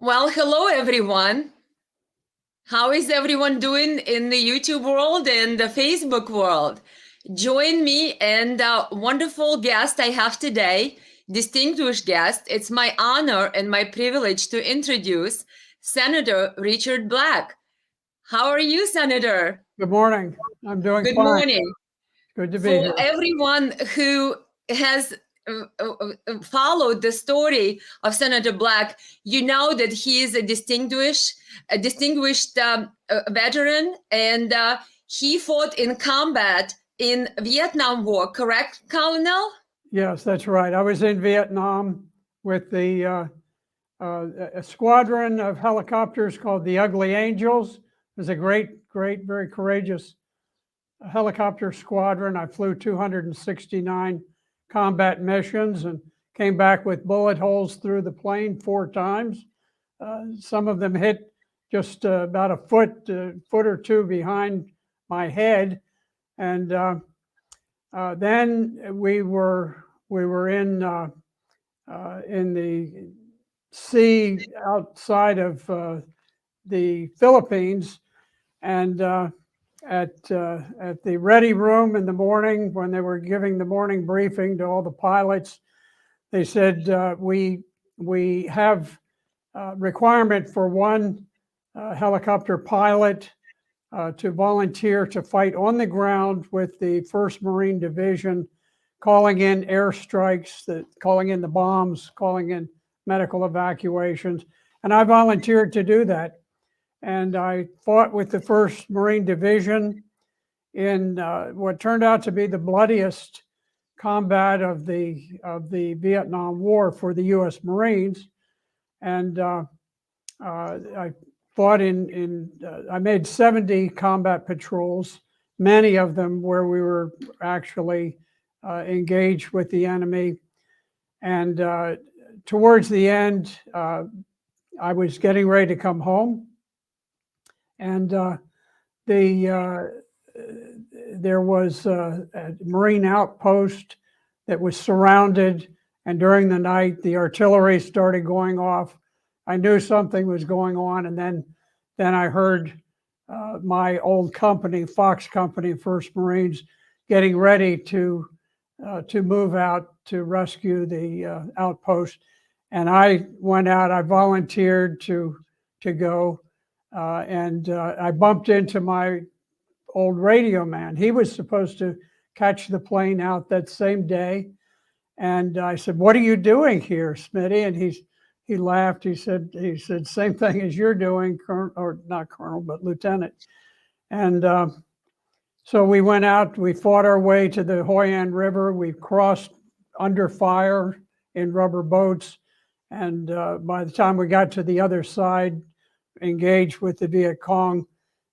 Well, hello everyone. How is everyone doing in the YouTube world and the Facebook world? Join me and a wonderful guest I have today, distinguished guest. It's my honor and my privilege to introduce Senator Richard Black. How are you, Senator? Good morning. I'm doing Good fine. morning. Good to be For here. everyone who has followed the story of Senator Black, you know that he is a distinguished veteran, and he fought in combat in Vietnam War. Correct, Colonel? Yes, that's right. I was in Vietnam with a squadron of helicopters called the Ugly Angels. It was a great, very courageous helicopter squadron. I flew 269 combat missions and came back with bullet holes through the plane 4 times. Some of them hit just about a foot or two behind my head, and then we were in the sea outside of the Philippines, and at the ready room in the morning when they were giving the morning briefing to all the pilots, they said we have requirement for one helicopter pilot to volunteer to fight on the ground with the 1st Marine Division, calling in airstrikes, calling in the bombs, calling in medical evacuations. And I volunteered to do that. And I fought with the 1st Marine Division in what turned out to be the bloodiest combat of the Vietnam War for the U.S. Marines. And I fought I made 70 combat patrols, many of them where we were actually engaged with the enemy. And towards the end, I was getting ready to come home. And there was a Marine outpost that was surrounded. And during the night, the artillery started going off. I knew something was going on, and then I heard my old company, Fox Company, 1st Marines, getting ready to move out to rescue the outpost. And I went out. I volunteered to go, and I bumped into my old radio man. He was supposed to catch the plane out that same day, and I said, "What are you doing here, Smitty?" And he laughed. He said, "Same thing as you're doing, Colonel, or not Colonel, but Lieutenant." And so we went out. We fought our way to the Hoi An River. We crossed under fire in rubber boats, and by the time we got to the other side, engaged with the Viet Cong,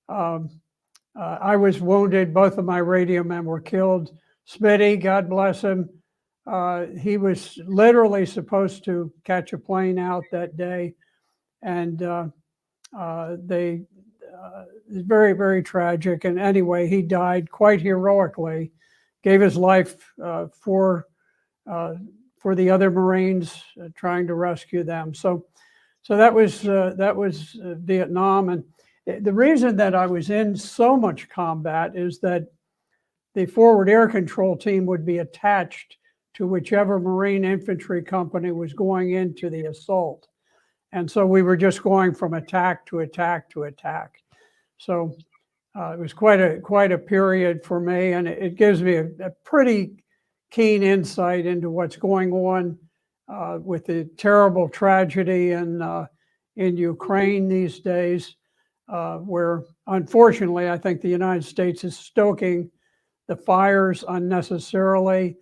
I was wounded. Both of my radio men were killed. Smitty, God bless him, he was literally supposed to catch a plane out that day, and it's very, very tragic. And anyway, he died quite heroically, gave his life for the other Marines, trying to rescue them. So that was Vietnam. And the reason that I was in so much combat is that the forward air control team would be attached to whichever Marine infantry company was going into the assault. And so we were just going from attack to attack to attack. So it was quite a period for me, and it gives me a pretty keen insight into what's going on with the terrible tragedy in Ukraine these days, where unfortunately I think the United States is stoking the fires unnecessarily.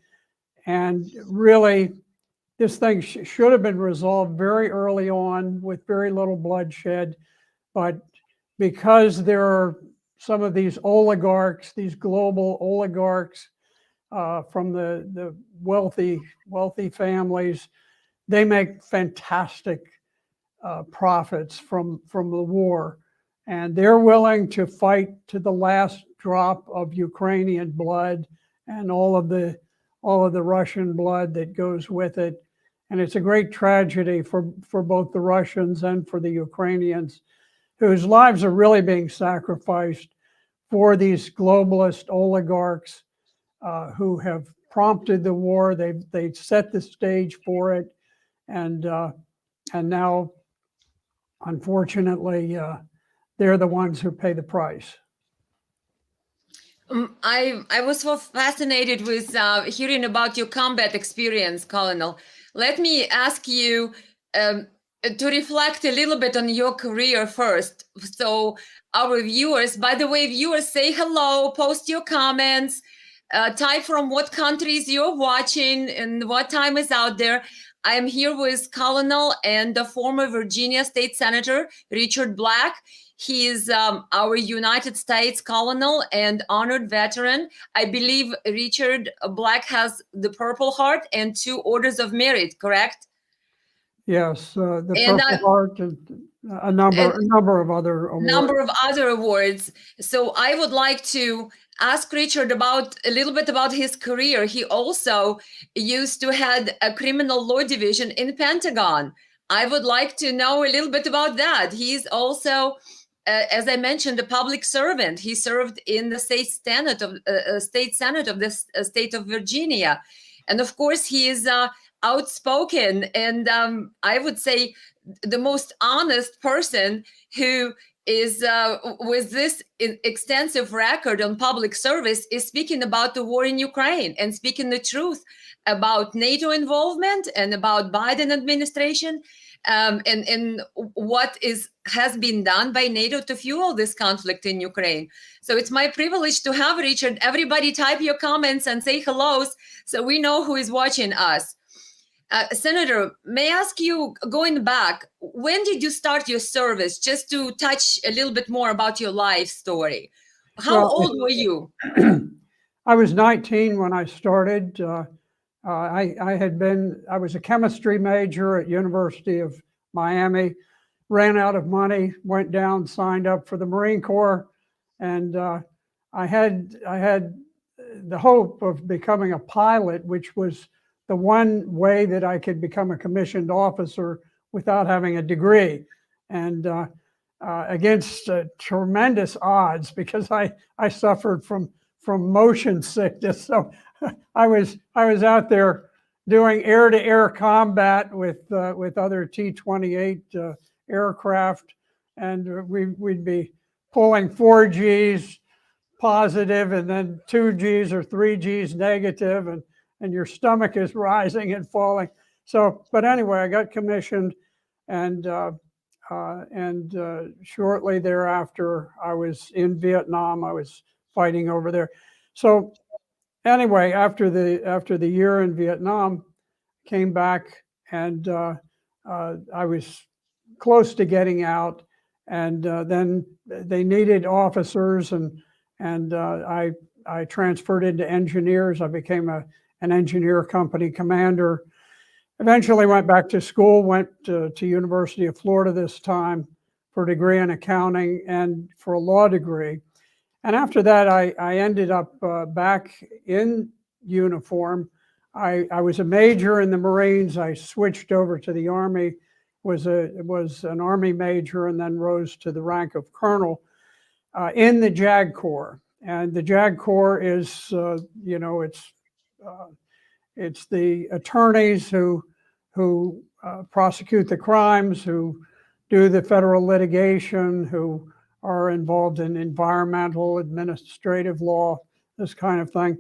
And really, this thing should have been resolved very early on with very little bloodshed. But because there are some of these oligarchs, these global oligarchs from the wealthy families, they make fantastic profits from the war. And they're willing to fight to the last drop of Ukrainian blood and all of the Russian blood that goes with it. And it's a great tragedy for both the Russians and for the Ukrainians, whose lives are really being sacrificed for these globalist oligarchs who have prompted the war. They've set the stage for it, and now, unfortunately, they're the ones who pay the price. I was so fascinated with hearing about your combat experience, Colonel. Let me ask you to reflect a little bit on your career first. So our viewers, by the way, viewers, say hello, post your comments, type from what countries you're watching and what time is out there. I am here with Colonel and the former Virginia State Senator, Richard Black. He is our United States Colonel and honored veteran. I believe Richard Black has the Purple Heart and 2 Orders of Merit, correct? Yes, the Purple Heart and a number of other awards. Number of other awards. So I would like to ask Richard about a little bit about his career. He also used to head a criminal law division in Pentagon. I would like to know a little bit about that. He's also as I mentioned, a public servant. He served in the state senate of the state of Virginia, and of course, he is outspoken and I would say the most honest person who is with this extensive record on public service is speaking about the war in Ukraine and speaking the truth about NATO involvement and about Biden administration. And what has been done by NATO to fuel this conflict in Ukraine. So it's my privilege to have Richard. Everybody type your comments and say hellos so we know who is watching us. Senator, may I ask you, going back, when did you start your service? Just to touch a little bit more about your life story. How old were you? I was 19 when I started. I was a chemistry major at University of Miami, ran out of money, went down, signed up for the Marine Corps, and I had the hope of becoming a pilot, which was the one way that I could become a commissioned officer without having a degree, and against tremendous odds, because I suffered from motion sickness. So I was out there doing air-to-air combat with other T-28 aircraft, and we'd be pulling 4 Gs positive and then 2 Gs or 3 Gs negative, and your stomach is rising and falling. So, but anyway, I got commissioned, and shortly thereafter, I was in Vietnam. I was fighting over there. So anyway, after the year in Vietnam, came back, and I was close to getting out, and then they needed officers, and I transferred into engineers. I became an engineer company commander. Eventually went back to school, went to University of Florida this time for a degree in accounting and for a law degree. And after that, I ended up back in uniform. I was a major in the Marines. I switched over to the Army, was an Army major, and then rose to the rank of colonel in the JAG Corps. And the JAG Corps is, it's the attorneys who prosecute the crimes, who do the federal litigation, who are involved in environmental, administrative law, this kind of thing.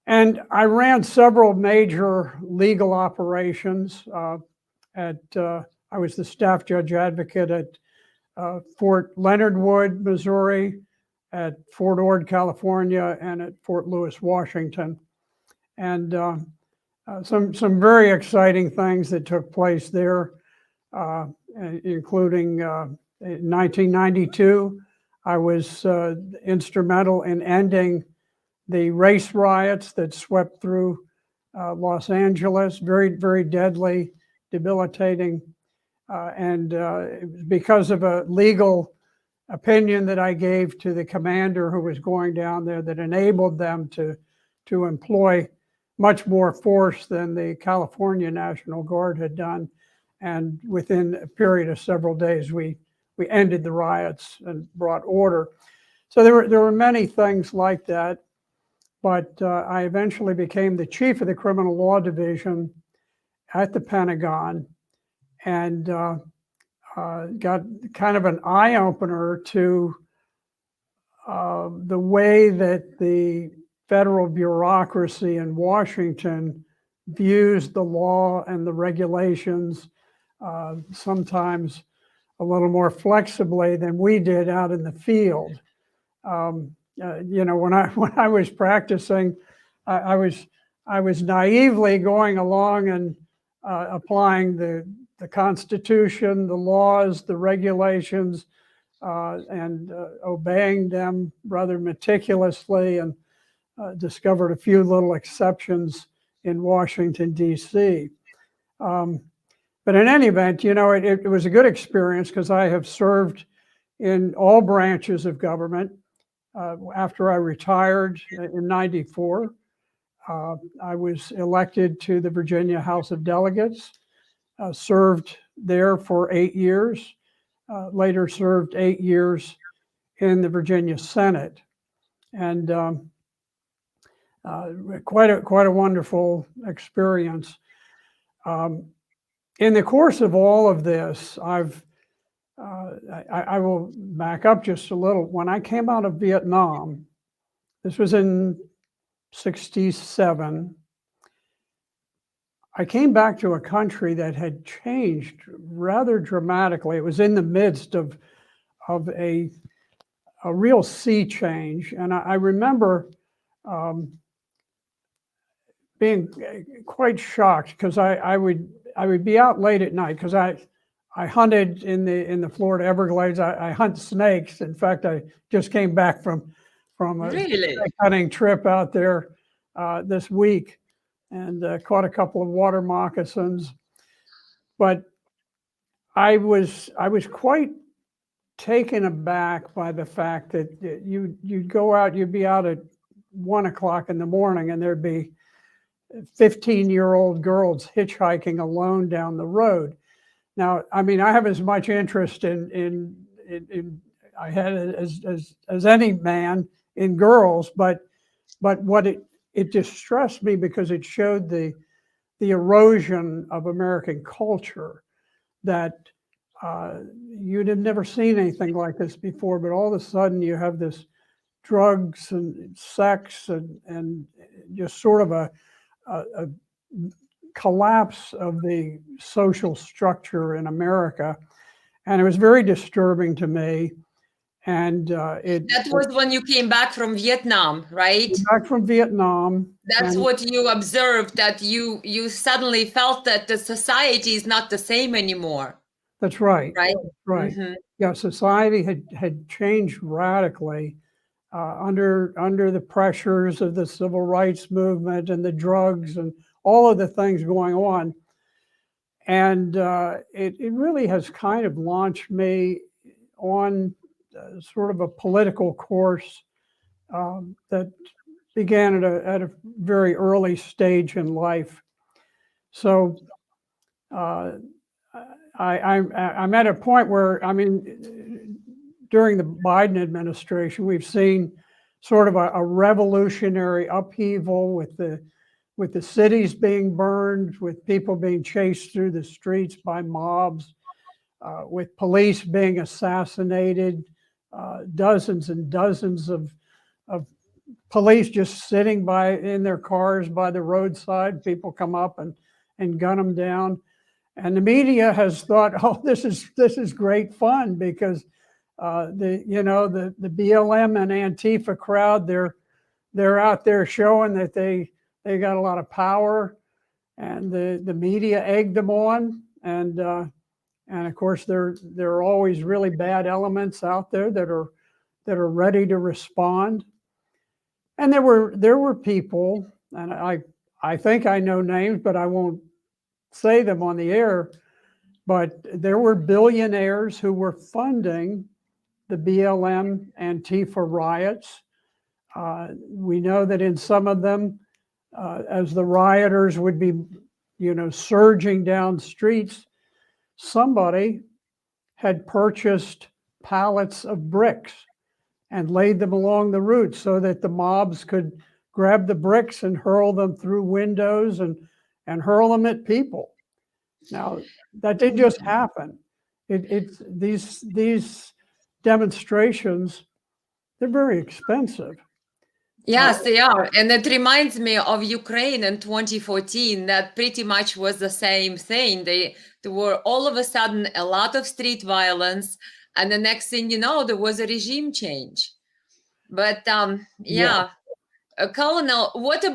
And I ran several major legal operations. I was the staff judge advocate at Fort Leonard Wood, Missouri, at Fort Ord, California, and at Fort Lewis, Washington. And some very exciting things that took place there, including in 1992, I was instrumental in ending the race riots that swept through Los Angeles, very, very deadly, debilitating. And it was because of a legal opinion that I gave to the commander who was going down there that enabled them to employ much more force than the California National Guard had done. And within a period of several days, we ended the riots and brought order. So there were many things like that. But I eventually became the chief of the criminal law division at the Pentagon, and got kind of an eye opener to the way that the federal bureaucracy in Washington views the law and the regulations, sometimes a little more flexibly than we did out in the field. You know, when I was practicing, I was naively going along and applying the Constitution, the laws, the regulations, and obeying them rather meticulously, and discovered a few little exceptions in Washington, D.C. But in any event, you know, it was a good experience because I have served in all branches of government. After I retired in '94, I was elected to the Virginia House of Delegates, served there for 8 years, later served 8 years in the Virginia Senate, and quite a wonderful experience. In the course of all of this, I will back up just a little. When I came out of Vietnam, this was in '67, I came back to a country that had changed rather dramatically. It was in the midst of a real sea change. And I remember being quite shocked because I would be out late at night because I hunted in the Florida Everglades. I hunt snakes. In fact, I just came back from a Really? snake hunting trip out there this week, and caught a couple of water moccasins. But I was quite taken aback by the fact that you'd go out, you'd be out at 1 o'clock in the morning, and there'd be 15-year-old girls hitchhiking alone down the road. Now, I mean, I have as much interest in I had as any man in girls, but what it distressed me because it showed the erosion of American culture, that you'd have never seen anything like this before, but all of a sudden you have this drugs and sex and just sort of a collapse of the social structure in America. And it was very disturbing to me. And That was when you came back from Vietnam, right? back from Vietnam. That's what you observed, that you suddenly felt that the society is not the same anymore, That's right. right? Right. Mhm. Yeah, society had changed radically under the pressures of the civil rights movement and the drugs and all of the things going on. And it really has kind of launched me on sort of a political course that began at a very early stage in life. So I'm at a point where, I mean, during the Biden administration, we've seen sort of a revolutionary upheaval with the cities being burned, with people being chased through the streets by mobs, with police being assassinated, dozens and dozens of police just sitting in their cars by the roadside. People come up and gun them down. And the media has thought, oh, this is great fun because the BLM and Antifa crowd, they're out there showing that they got a lot of power, and the media egged them on, and of course there are always really bad elements out there that are ready to respond. And there were people, and I think I know names, but I won't say them on the air, but there were billionaires who were funding the BLM Antifa riots. We know that in some of them, as the rioters would be, surging down streets, somebody had purchased pallets of bricks and laid them along the route so that the mobs could grab the bricks and hurl them through windows and hurl them at people. Now, that didn't just happen. It's these demonstrations, they're very expensive. Yes, they are. And it reminds me of Ukraine in 2014. That pretty much was the same thing. There were all of a sudden a lot of street violence, and the next thing you know, there was a regime change. But Yeah. yeah, Colonel, what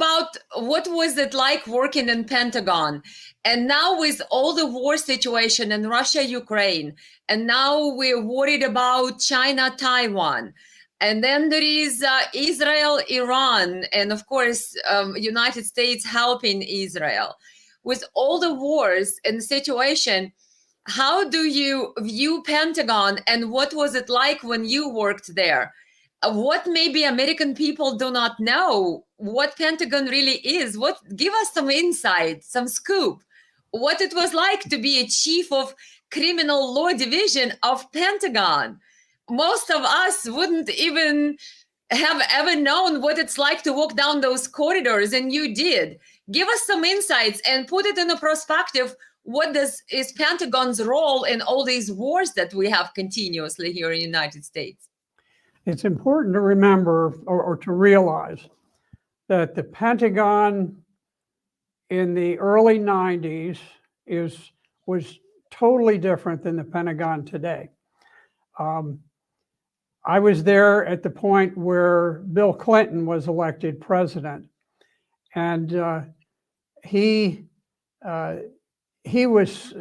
was it like working in Pentagon? And now with all the war situation in Russia, Ukraine, and now we're worried about China, Taiwan. And then there is Israel, Iran, and of course, United States helping Israel. With all the wars and the situation, how do you view Pentagon, and what was it like when you worked there? What maybe American people do not know, what Pentagon really is. What, give us some insight, some scoop, what it was like to be a chief of criminal law division of Pentagon. Most of us wouldn't even have ever known what it's like to walk down those corridors, and you did. Give us some insights and put it in a perspective. What is Pentagon's role in all these wars that we have continuously here in the United States? It's important to remember or to realize that the Pentagon in the early 90s was totally different than the Pentagon today. I was there at the point where Bill Clinton was elected president, and he was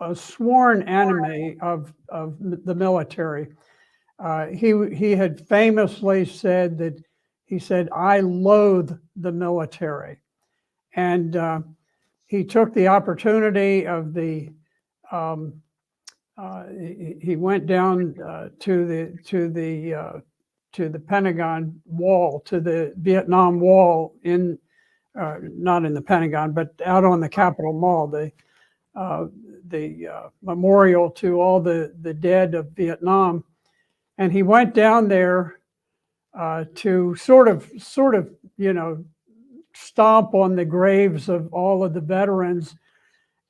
a sworn enemy of the military. He had famously said that he said, "I loathe the military," and he took the opportunity of the he went down to the Pentagon wall, to the Vietnam Wall, in not in the Pentagon, but out on the Capitol Mall, the memorial to all the dead of Vietnam. And he went down there to sort of, stomp on the graves of all of the veterans.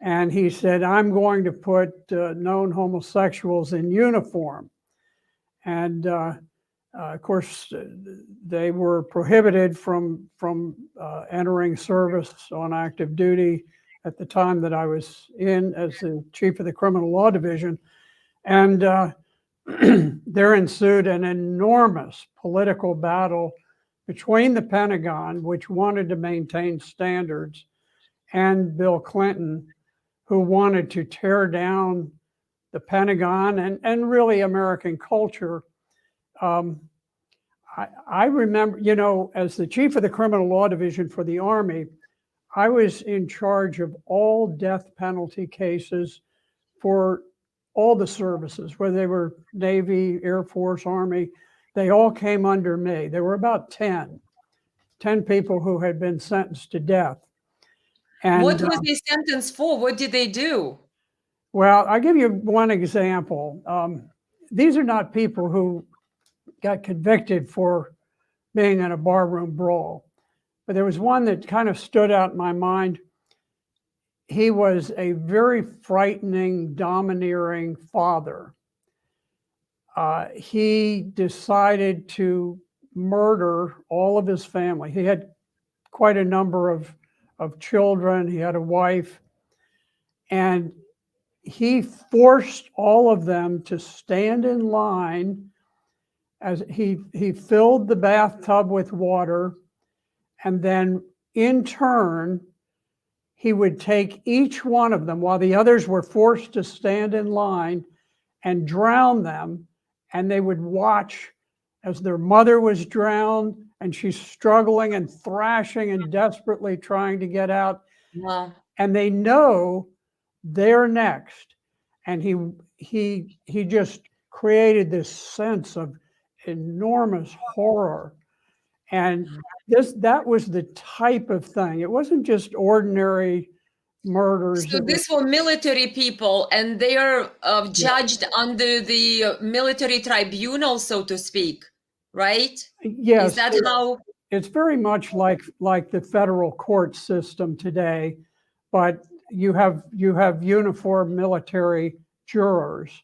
And he said, "I'm going to put known homosexuals in uniform." And of course, they were prohibited from entering service on active duty at the time that I was in as the chief of the criminal law division. And there ensued an enormous political battle between the Pentagon, which wanted to maintain standards, and Bill Clinton, who wanted to tear down the Pentagon and really American culture. I remember, as the chief of the criminal law division for the Army, I was in charge of all death penalty cases for all the services, whether they were Navy, Air Force, Army. They all came under me. There were about 10 people who had been sentenced to death. And what was the sentence for? What did they do? well, I'll give you one example. These are not people who got convicted for being in a barroom brawl, but there was one that kind of stood out in my mind. He was a very frightening, domineering father. He decided to murder all of his family. He had quite a number of children. He had a wife, and he forced all of them to stand in line as he filled the bathtub with water, and then in turn, he would take each one of them while the others were forced to stand in line and drown them. And they would watch as their mother was drowned and she's struggling and thrashing and desperately trying to get out. Wow. And they know they're next. And he just created this sense of enormous horror. And that was the type of thing. It wasn't just ordinary murders. So these were military people, and they are judged under the military tribunal, so to speak, right? Yes, Is that how? it's very much like the federal court system today, but you have uniform military jurors,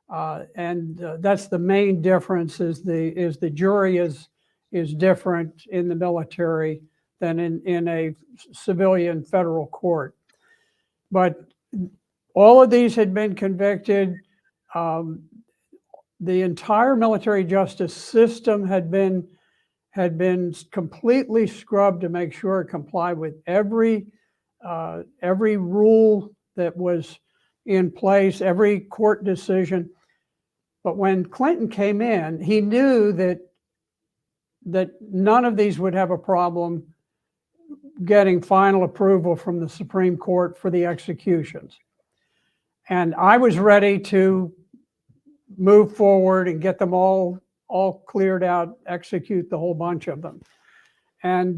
and that's the main difference. Is the jury is different in the military than in a civilian federal court. But all of these had been convicted. The entire military justice system had been completely scrubbed to make sure it complied with every rule that was in place, every court decision. But when Clinton came in, he knew that none of these would have a problem getting final approval from the Supreme Court for the executions. And I was ready to move forward and get them all cleared out, execute the whole bunch of them. And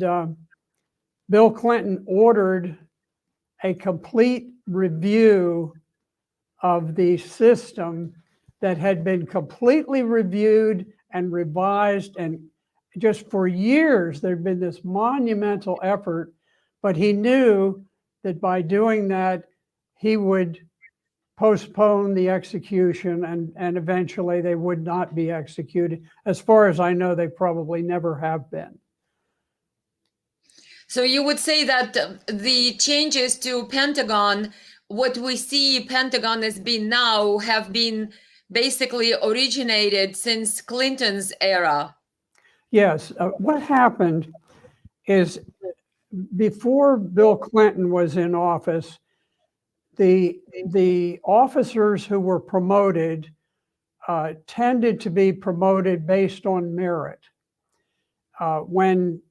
Bill Clinton ordered a complete review of the system that had been completely reviewed and revised, and just for years there'd been this monumental effort, but he knew that by doing that he would postpone the execution, and eventually they would not be executed. As far as I know, they probably never have been. So you would say that the changes to Pentagon, what we see Pentagon as being now, have been basically originated since Clinton's era. Yes. What happened is, before Bill Clinton was in office, the officers who were promoted tended to be promoted based on merit. When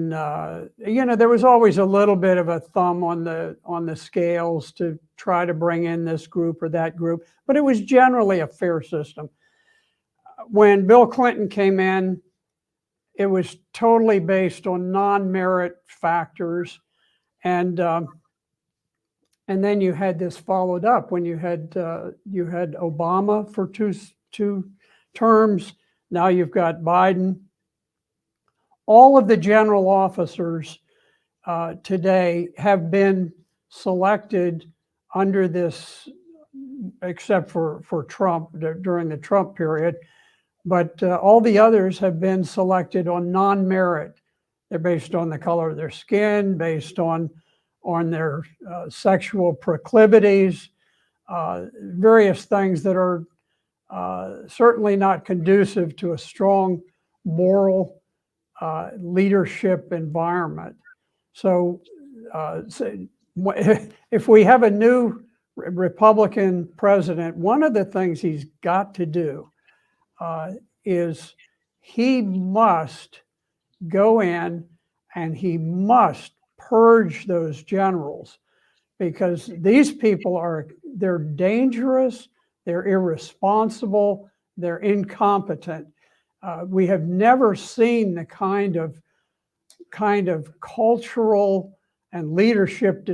there was always a little bit of a thumb on the scales to try to bring in this group or that group, but it was generally a fair system. When Bill Clinton came in, it was totally based on non-merit factors, and then you had this followed up when you had Obama for two terms. Now you've got Biden. All of the general officers today have been selected under this, except for Trump during the Trump period. But all the others have been selected on non-merit. They're based on the color of their skin, based on their sexual proclivities, various things that are certainly not conducive to a strong moral leadership environment. So if we have a new Republican president, one of the things he's got to do is he must go in and he must purge those generals, because these people they're dangerous, they're irresponsible, they're incompetent. We have never seen the kind of cultural and leadership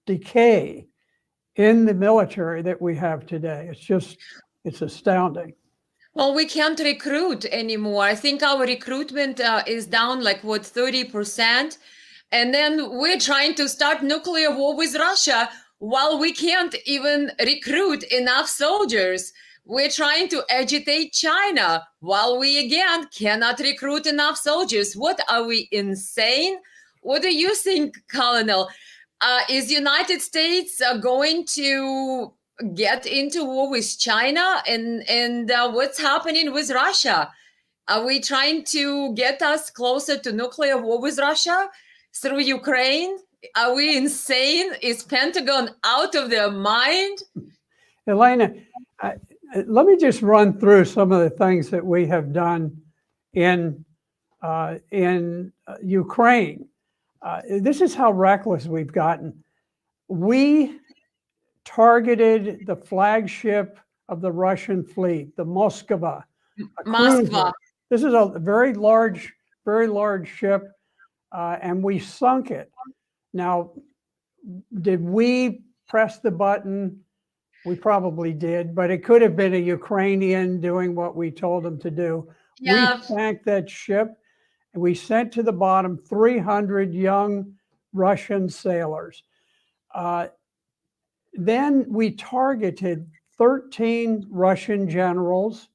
decay in the military that we have today. It's astounding. Well, we can't recruit anymore. I think our recruitment is down like 30%. And then we're trying to start nuclear war with Russia while we can't even recruit enough soldiers. We're trying to agitate China while we again cannot recruit enough soldiers. What, are we insane? What do you think, Colonel? Is the United States going to get into war with China, and what's happening with Russia? Are we trying to get us closer to nuclear war with Russia through Ukraine? Are we insane? Is Pentagon out of their mind? Elena, let me just run through some of the things that we have done in Ukraine. This is how reckless we've gotten. We targeted the flagship of the Russian fleet, the Moskva, a Moskva. cruiser. This is a very large ship, and we sunk it. Now, did we press the button? We probably did, but it could have been a Ukrainian doing what we told them to do. Yeah. We sank that ship, and we sent to the bottom 300 young Russian sailors. Then we targeted 13 Russian generals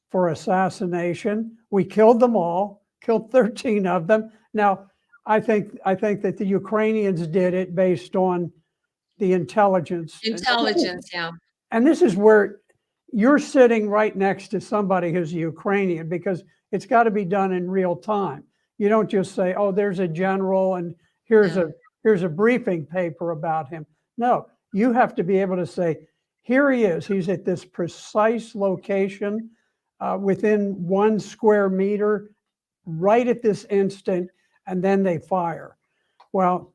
for assassination. We killed them all, killed 13 of them. Now, I think that the Ukrainians did it based on the intelligence. Intelligence, yeah. And this is where you're sitting right next to somebody who's Ukrainian, because it's got to be done in real time. You don't just say, "Oh, there's a general and here's a briefing paper about him." No, you have to be able to say, "Here he is. He's at this precise location within 1 square meter, right at this instant," and then they fire. Well,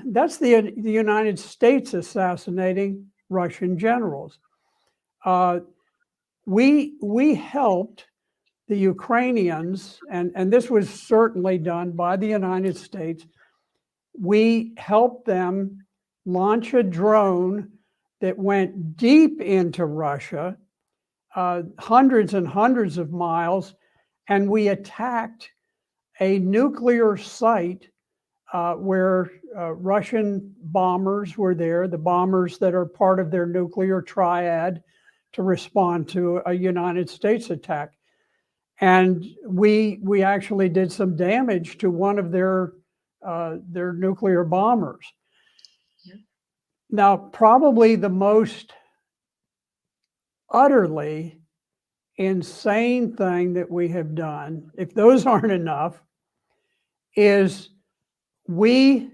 that's the United States assassinating Russian generals. We helped the Ukrainians, and this was certainly done by the United States. We helped them launch a drone that went deep into Russia, hundreds and hundreds of miles, and we attacked a nuclear site where Russian bombers were there, the bombers that are part of their nuclear triad to respond to a United States attack. And we actually did some damage to one of their nuclear bombers. Yeah. Now, probably the most utterly insane thing that we have done, if those aren't enough, is we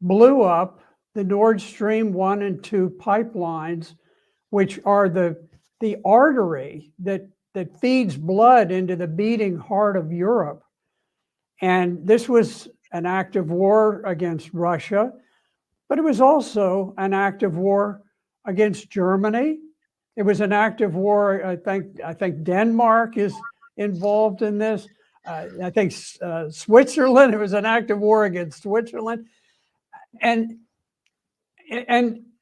blew up the Nord Stream 1 and 2 pipelines, which are the artery that feeds blood into the beating heart of Europe. And this was an act of war against Russia, but it was also an act of war against Germany. It was an act of war. I think Denmark is involved in this. I think Switzerland, it was an act of war against Switzerland. And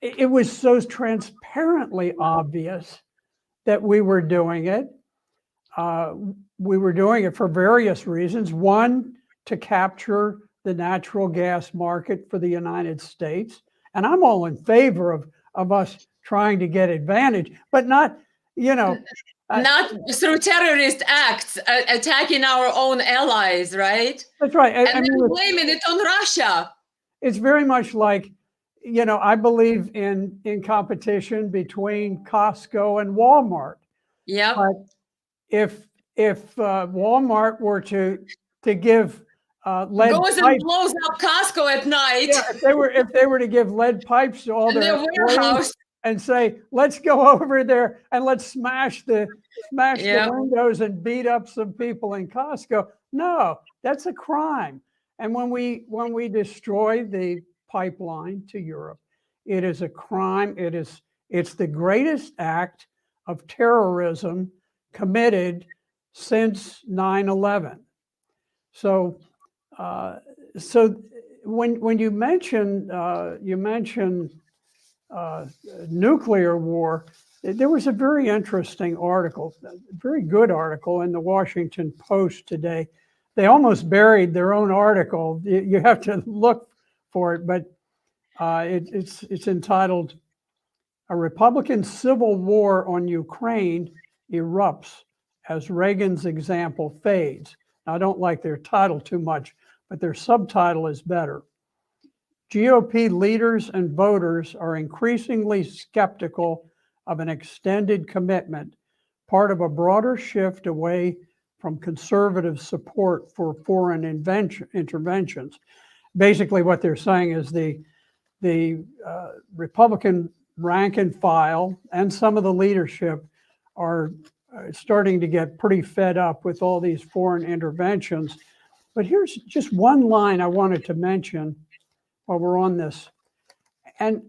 it was so transparently obvious that we were doing it. We were doing it for various reasons. One, to capture the natural gas market for the United States. And I'm all in favor of us trying to get advantage, but not, not through terrorist acts, attacking our own allies, right? That's right. And then blaming it on Russia. It's very much like, I believe in competition between Costco and Walmart. Yeah. But if Walmart were to give lead goes and blows up Costco at night. Yeah, if they were to give lead pipes to all their warehouse and say, "Let's go over there and let's smash the windows and beat up some people in Costco." No, that's a crime. And when we destroy the pipeline to Europe, it is a crime. It's the greatest act of terrorism committed since 9/11. So when you mention nuclear war, there was a very interesting article, a very good article in the Washington Post today. They almost buried their own article. You have to look for it, but it's entitled "A Republican Civil War on Ukraine Erupts as Reagan's Example Fades." I don't like their title too much, but their subtitle is better. GOP leaders and voters are increasingly skeptical of an extended commitment, part of a broader shift away from conservative support for foreign interventions. Basically, what they're saying is the Republican rank and file and some of the leadership are starting to get pretty fed up with all these foreign interventions. But here's just one line I wanted to mention while we're on this. And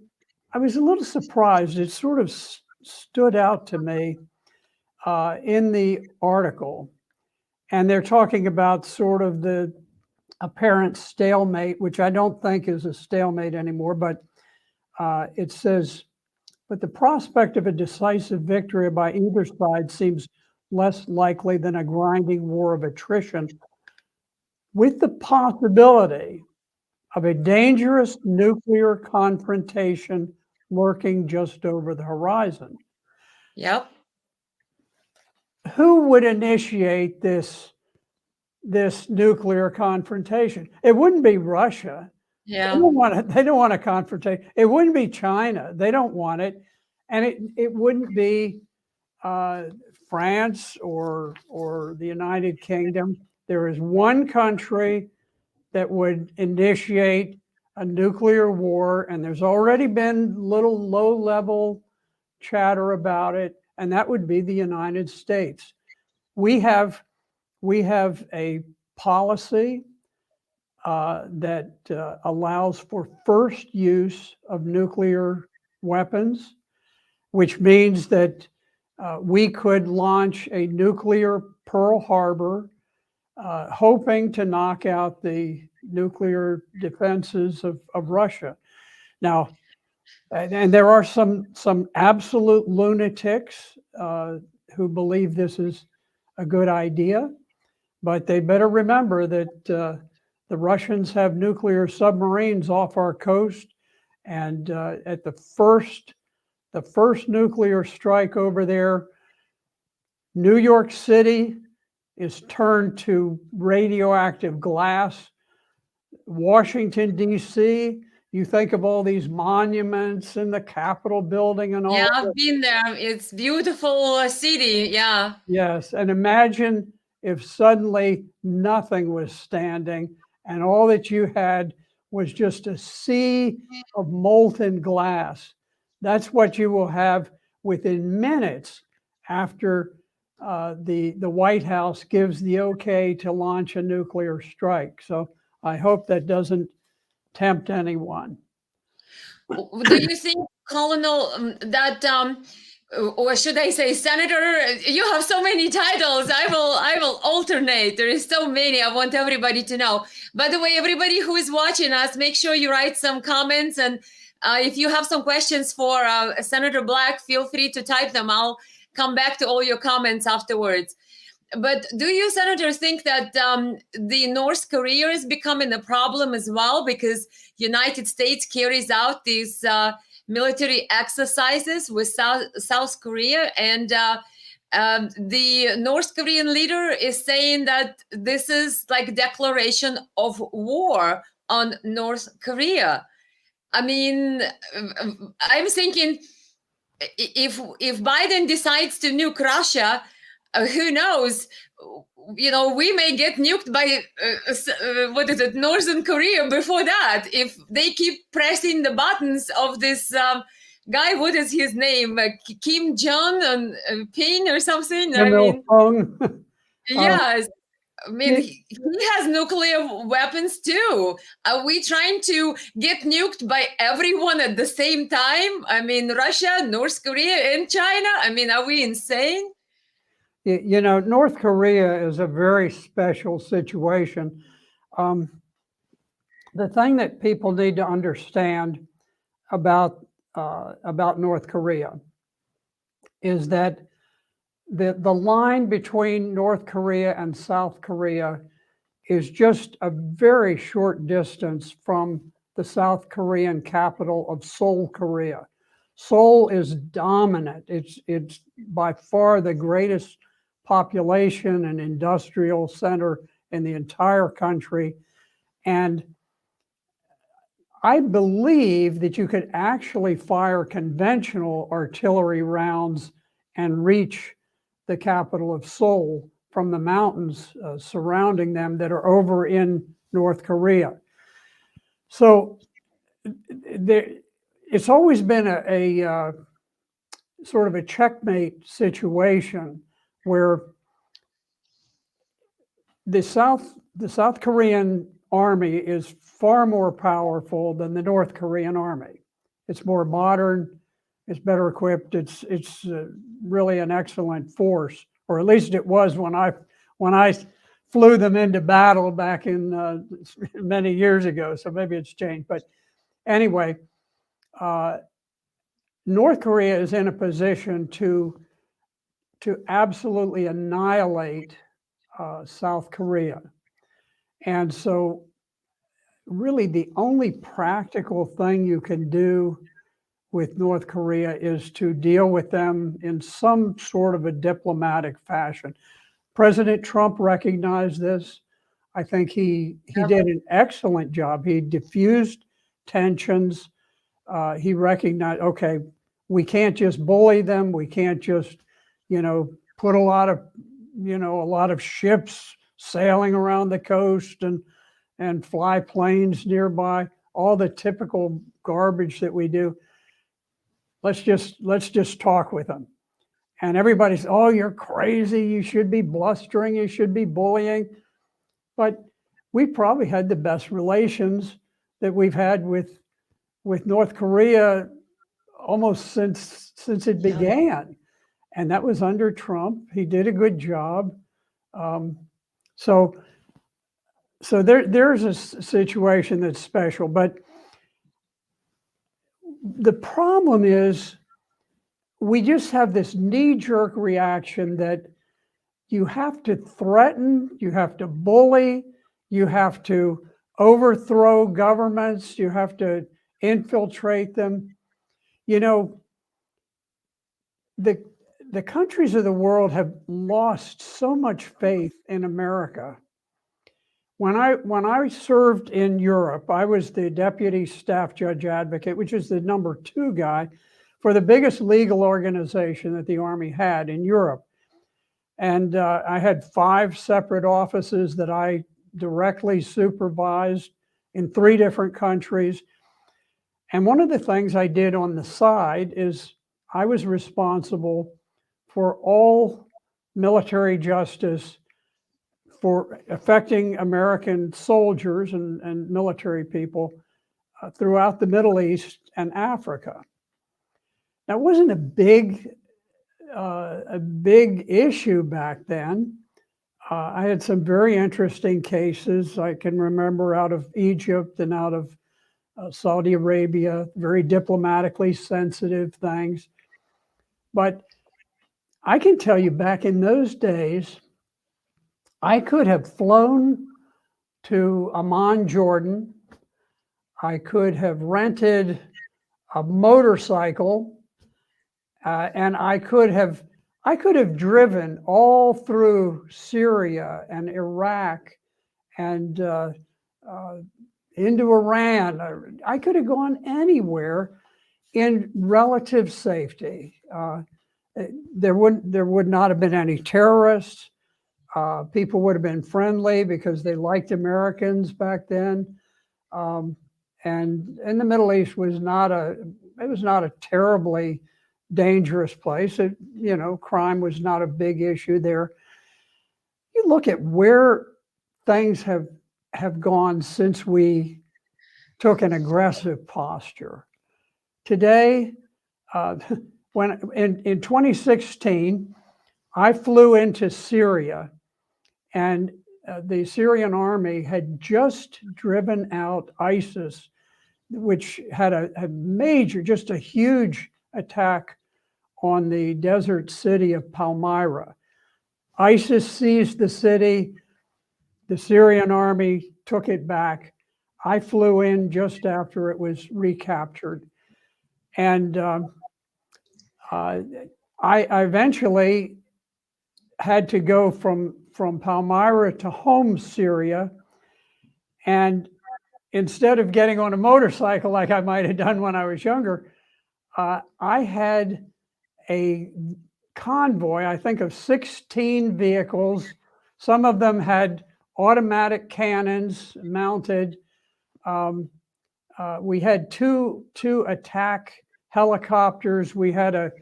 I was a little surprised. It sort of stood out to me. in the article, and they're talking about sort of the apparent stalemate, which I don't think is a stalemate anymore, but it says, but the prospect of a decisive victory by either side seems less likely than a grinding war of attrition, with the possibility of a dangerous nuclear confrontation lurking just over the horizon. Yep. Who would initiate this nuclear confrontation? It wouldn't be Russia. Yeah. They don't want a confrontation. It wouldn't be China. They don't want it. And it wouldn't be France or the United Kingdom. There is one country that would initiate a nuclear war, and there's already been little low-level chatter about it, and that would be the United States. We have a policy that allows for first use of nuclear weapons, which means that we could launch a nuclear Pearl Harbor, hoping to knock out the nuclear defenses of Russia. Now, and there are some absolute lunatics who believe this is a good idea, but they better remember that the Russians have nuclear submarines off our coast, and at the first nuclear strike over there, New York City is turned to radioactive glass. Washington, D.C., you think of all these monuments and the Capitol building and all. Yeah, I've been there. It's beautiful city. Yeah. Yes, and imagine if suddenly nothing was standing and all that you had was just a sea of molten glass. That's what you will have within minutes after the White House gives the okay to launch a nuclear strike. So I hope that doesn't tempt anyone. Do you think, Colonel, that or should I say, Senator? You have so many titles. I will alternate. There is so many. I want everybody to know. By the way, everybody who is watching us, make sure you write some comments, and if you have some questions for Senator Black, feel free to type them. I'll come back to all your comments afterwards. But do you, Senator, think that the North Korea is becoming a problem as well, because United States carries out these military exercises with South Korea, and the North Korean leader is saying that this is like declaration of war on North Korea? I mean, I'm thinking if Biden decides to nuke Russia, who knows? You know, we may get nuked by what is it, Northern Korea before that, if they keep pressing the buttons of this guy. What is his name? Kim Jong Un or something. I mean, yes. I mean, he has nuclear weapons too. Are we trying to get nuked by everyone at the same time? I mean, Russia, North Korea, and China. I mean, are we insane? You know, North Korea is a very special situation. The thing that people need to understand about North Korea is that the line between North Korea and South Korea is just a very short distance from the South Korean capital of Seoul, Korea. Seoul is dominant. It's by far the greatest population and industrial center in the entire country. And I believe that you could actually fire conventional artillery rounds and reach the capital of Seoul from the mountains surrounding them that are over in North Korea. So it's always been a sort of a checkmate situation where the South Korean army is far more powerful than the North Korean army. It's more modern, It's better equipped. It's really an excellent force, or at least it was when I flew them into battle back in many years ago. So maybe it's changed. But anyway, North Korea is in a position to absolutely annihilate South Korea. And so really the only practical thing you can do with North Korea is to deal with them in some sort of a diplomatic fashion. President Trump recognized this. I think he did an excellent job. He diffused tensions. He recognized, okay, we can't just bully them. We can't just, put a lot of ships sailing around the coast and fly planes nearby, all the typical garbage that we do. Let's just talk with them. And everybody's, oh, you're crazy. You should be blustering. You should be bullying. But we probably had the best relations that we've had with North Korea almost since it began. And that was under Trump. He did a good job. So there's a situation that's special. But the problem is we just have this knee-jerk reaction that you have to threaten, you have to bully, you have to overthrow governments, you have to infiltrate them. The countries of the world have lost so much faith in America. When I served in Europe, I was the deputy staff judge advocate, which is the number 2 guy for the biggest legal organization that the Army had in Europe. And I had 5 separate offices that I directly supervised in 3 different countries. And one of the things I did on the side is I was responsible for all military justice for affecting American soldiers and military people throughout the Middle East and Africa. Now, it wasn't a big issue back then. I had some very interesting cases I can remember out of Egypt and out of Saudi Arabia, very diplomatically sensitive things. But I can tell you back in those days, I could have flown to Amman, Jordan. I could have rented a motorcycle, and I could have driven all through Syria and Iraq and into Iran. I could have gone anywhere in relative safety. There would not have been any terrorists. People would have been friendly because they liked Americans back then. And the Middle East was not a terribly dangerous place. Crime was not a big issue there. You look at where things have gone since we took an aggressive posture. Today, when in 2016, I flew into Syria, and the Syrian army had just driven out ISIS, which had a major, just a huge attack on the desert city of Palmyra. ISIS seized the city. The Syrian army took it back. I flew in just after it was recaptured. And I eventually had to go from Palmyra to Homs, Syria. And instead of getting on a motorcycle like I might have done when I was younger, I had a convoy, I think of 16 vehicles. Some of them had automatic cannons mounted. We had two attack helicopters. We had a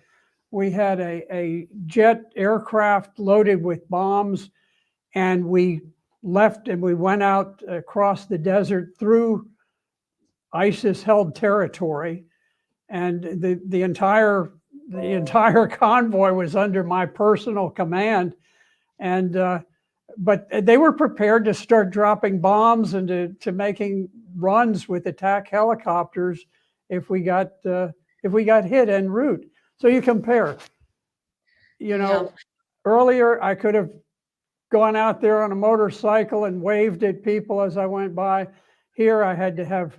jet aircraft loaded with bombs, and we left and we went out across the desert through ISIS-held territory. and the entire convoy was under my personal command, and but they were prepared to start dropping bombs and to making runs with attack helicopters if we got hit en route. So you compare, earlier I could have gone out there on a motorcycle and waved at people as I went by. Here I had to have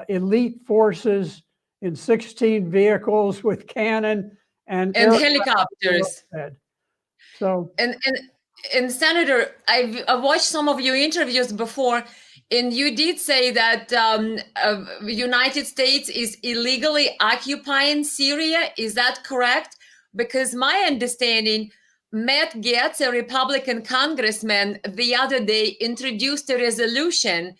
elite forces in 16 vehicles with cannon and helicopters. So and Senator, I've watched some of your interviews before, and you did say that United States is illegally occupying Syria. Is that correct? Because my understanding, Matt Gaetz, a Republican congressman, the other day introduced a resolution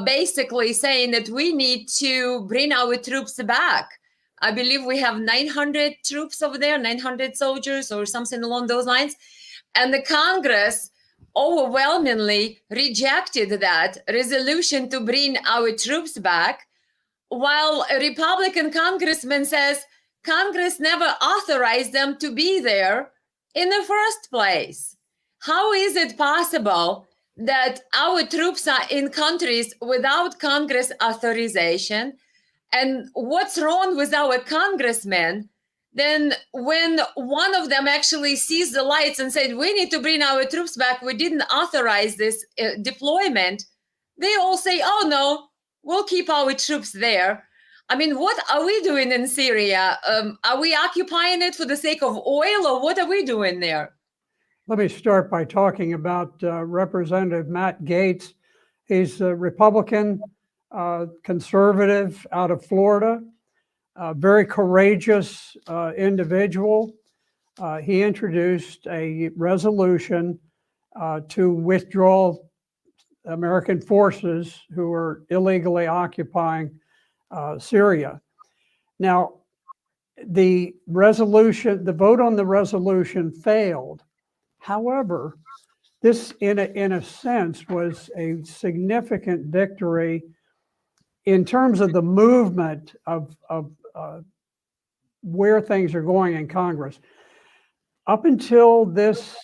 basically saying that we need to bring our troops back. I believe we have 900 troops over there, 900 soldiers or something along those lines. And the Congress overwhelmingly rejected that resolution to bring our troops back, while a Republican congressman says Congress never authorized them to be there in the first place. How is it possible that our troops are in countries without Congress authorization? And what's wrong with our congressmen? Then when one of them actually sees the lights and said, we need to bring our troops back, we didn't authorize this deployment, they all say, oh no, we'll keep our troops there. I mean, what are we doing in Syria? Are we occupying it for the sake of oil, or what are we doing there? Let me start by talking about Representative Matt Gaetz. He's a Republican, conservative out of Florida, a very courageous individual. He introduced a resolution to withdraw American forces who are illegally occupying Syria. Now, the vote on the resolution failed. However, this, in a sense, was a significant victory in terms of the movement of where things are going in Congress. Up until this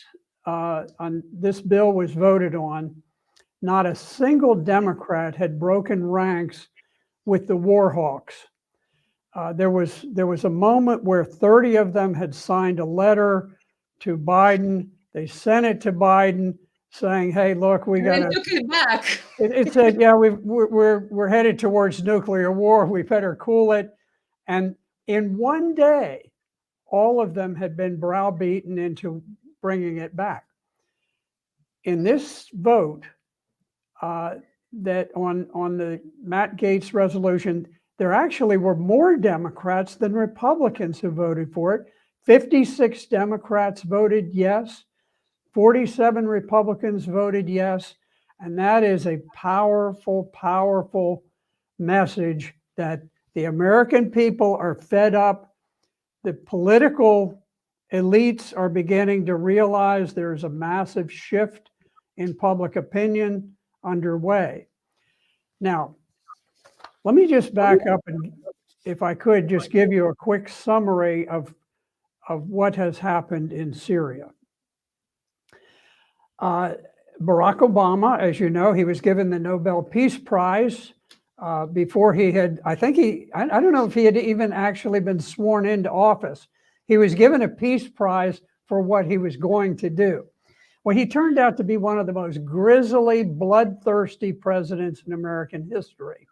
bill was voted on, not a single Democrat had broken ranks with the war hawks. There was a moment where 30 of them had signed a letter to Biden. They sent it to Biden saying, "Hey, look, we got to." Took it back. It said, "Yeah, we're headed towards nuclear war. We better cool it." And in one day, all of them had been browbeaten into bringing it back. In this vote, that on the Matt Gaetz resolution, there actually were more Democrats than Republicans who voted for it. 56 Democrats voted yes. 47 Republicans voted yes. And that is a powerful, powerful message that the American people are fed up. The political elites are beginning to realize there's a massive shift in public opinion underway. Now, let me just back up and, if I could, just give you a quick summary of what has happened in Syria. Barack Obama, as you know, he was given the Nobel Peace Prize before he had, I don't know if he had even actually been sworn into office. He was given a peace prize for what he was going to do. Well, he turned out to be one of the most grisly, bloodthirsty presidents in American history.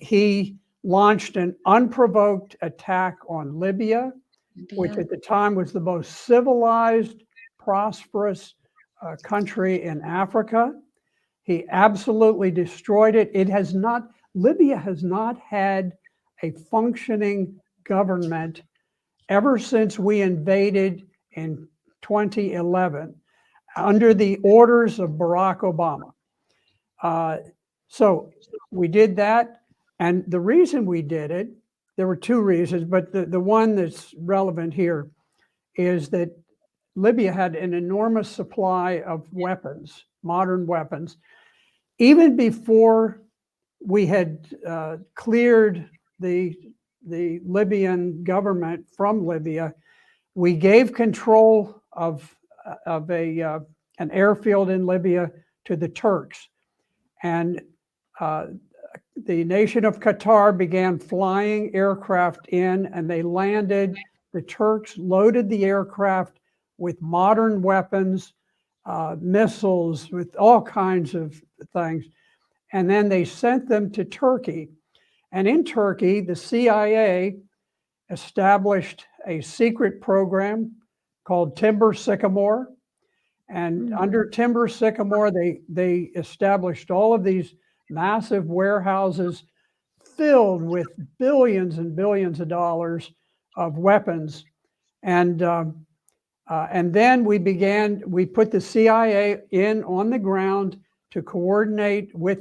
He launched an unprovoked attack on Libya, which at the time was the most civilized, prosperous country in Africa. He absolutely destroyed it. Libya has not had a functioning government ever since we invaded in 2011 under the orders of Barack Obama. So we did that. And the reason we did it, there were two reasons, but the one that's relevant here is that Libya had an enormous supply of weapons, modern weapons. Even before we had cleared the the Libyan government from Libya. We gave control of an airfield in Libya to the Turks, and the nation of Qatar began flying aircraft in, and they landed. The Turks loaded the aircraft with modern weapons, missiles, with all kinds of things, and then they sent them to Turkey. And in Turkey, the CIA established a secret program called Timber Sycamore. And under Timber Sycamore, they established all of these massive warehouses filled with billions and billions of dollars of weapons. And then we put the CIA in on the ground to coordinate with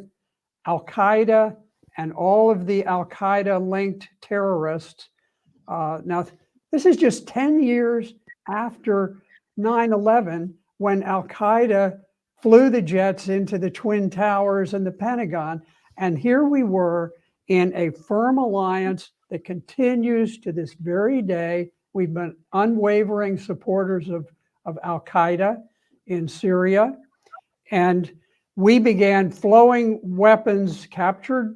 Al-Qaeda and all of the Al-Qaeda linked terrorists. Now, this is just 10 years after 9/11, when Al-Qaeda flew the jets into the Twin Towers and the Pentagon. And here we were in a firm alliance that continues to this very day. We've been unwavering supporters of Al-Qaeda in Syria. And we began flowing weapons captured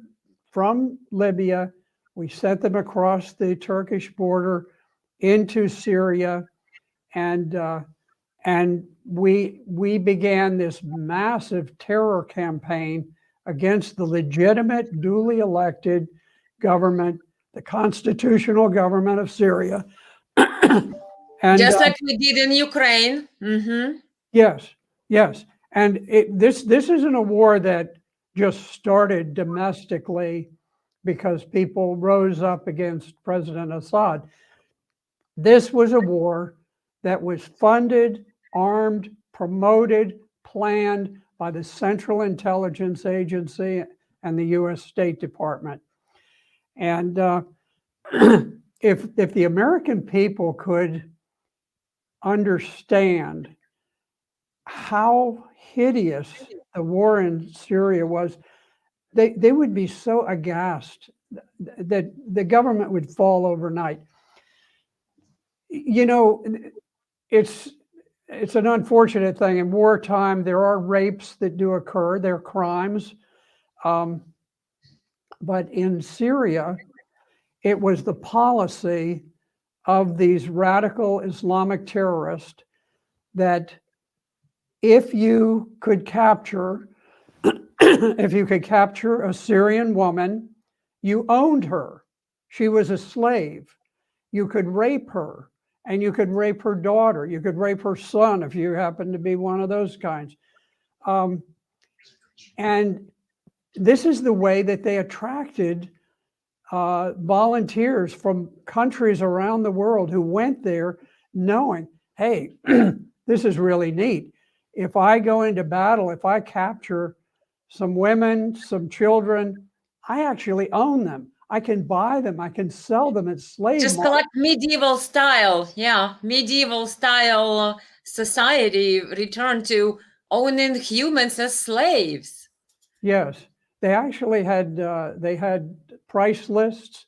from Libya. We sent them across the Turkish border into Syria, and we began this massive terror campaign against the legitimate, duly elected government, the constitutional government of Syria. And just like we did in Ukraine. Mm-hmm. Yes, yes. And this isn't a war that just started domestically because people rose up against President Assad. This was a war that was funded, armed, promoted, planned by the Central Intelligence Agency and the U.S. State Department. And if the American people could understand how hideous the war in Syria was, they would be so aghast that the government would fall overnight. You know, it's an unfortunate thing. In wartime, there are rapes that do occur. They're crimes. But in Syria, it was the policy of these radical Islamic terrorists that if you could capture a Syrian woman, you owned her. She was a slave. You could rape her, and you could rape her daughter. You could rape her son if you happen to be one of those kinds. And this is the way that they attracted volunteers from countries around the world who went there knowing, hey, this is really neat. If I go into battle, if I capture some women, some children, I actually own them. I can buy them. I can sell them as slave Just market. like medieval style. Yeah, medieval style society returned to owning humans as slaves. Yes, they actually had price lists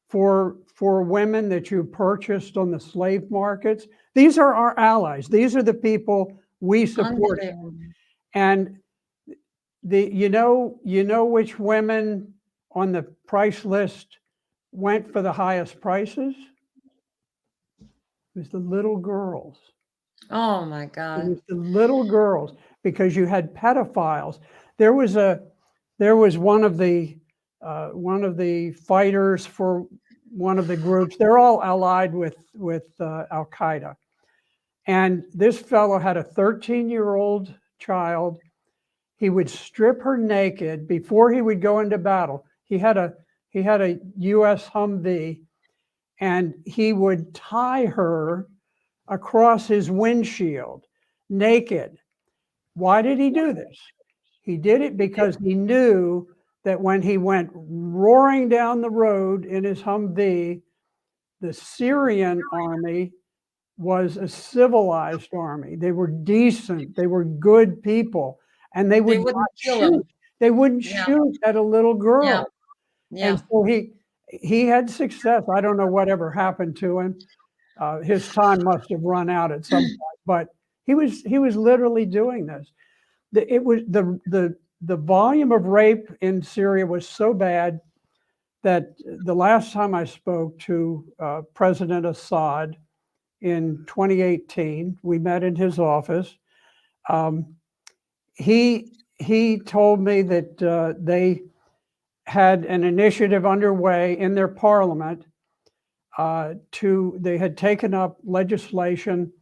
for women that you purchased on the slave markets. These are our allies. These are the people we support. And you know which women on the price list went for the highest prices? It was the little girls. Oh my God. It was the little girls, because you had pedophiles. There was one of the fighters for one of the groups. They're all allied with Al-Qaeda. And this fellow had a 13-year-old child. He would strip her naked before he would go into battle. He had a US Humvee, and he would tie her across his windshield naked. Why did he do this? He did it because he knew that when he went roaring down the road in his Humvee, the Syrian army was a civilized army. They were decent. They were good people. And they would not shoot. They wouldn't shoot at a little girl. Yeah. And so he had success. I don't know whatever happened to him. His time must have run out at some point, but he was literally doing this. It was the volume of rape in Syria was so bad that the last time I spoke to President Assad in 2018, we met in his office. He told me that they had an initiative underway in their parliament they had taken up legislation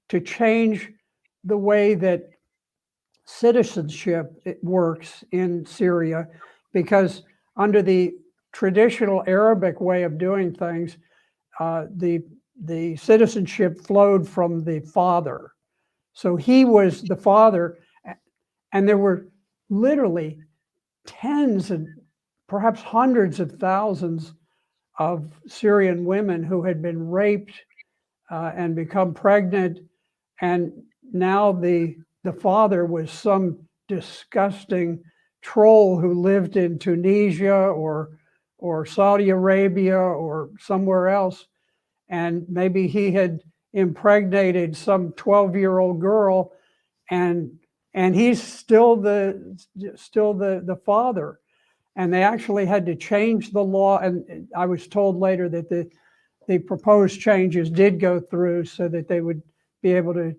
to change the way that citizenship works in Syria, because under the traditional Arabic way of doing things, the citizenship flowed from the father. So he was the father, and there were literally tens and perhaps hundreds of thousands of Syrian women who had been raped and become pregnant, and now the father was some disgusting troll who lived in Tunisia or Saudi Arabia or somewhere else, and maybe he had impregnated some 12-year-old girl, and he's still the father. And they actually had to change the law. And I was told later that the proposed changes did go through so that they would be able to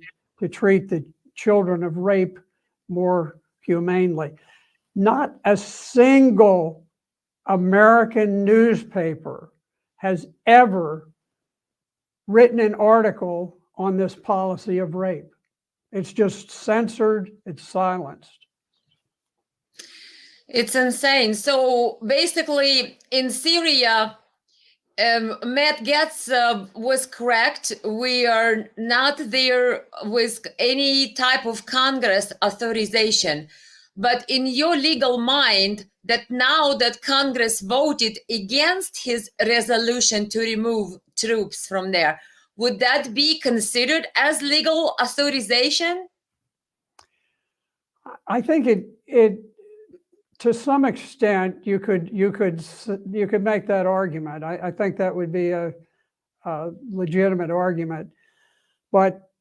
treat the children of rape more humanely. Not a single American newspaper has ever written an article on this policy of rape. It's just censored, it's silenced. It's insane. So basically, in Syria, Matt Getz was correct. We are not there with any type of Congress authorization. But in your legal mind, that now that Congress voted against his resolution to remove troops from there, would that be considered as legal authorization? I think it to some extent you could make that argument. I think that would be a legitimate argument, but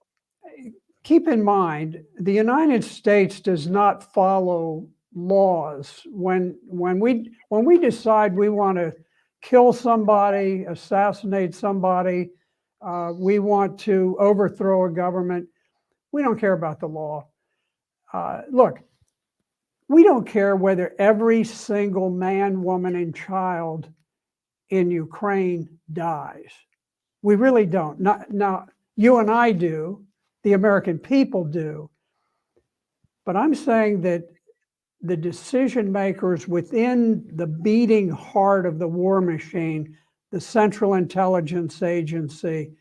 keep in mind the United States does not follow laws. When we decide we want to kill somebody, assassinate somebody, we want to overthrow a government, we don't care about the law. Look, we don't care whether every single man, woman, and child in Ukraine dies. We really don't. Now, you and I do, the American people do. But I'm saying that the decision makers within the beating heart of the war machine, the Central Intelligence Agency,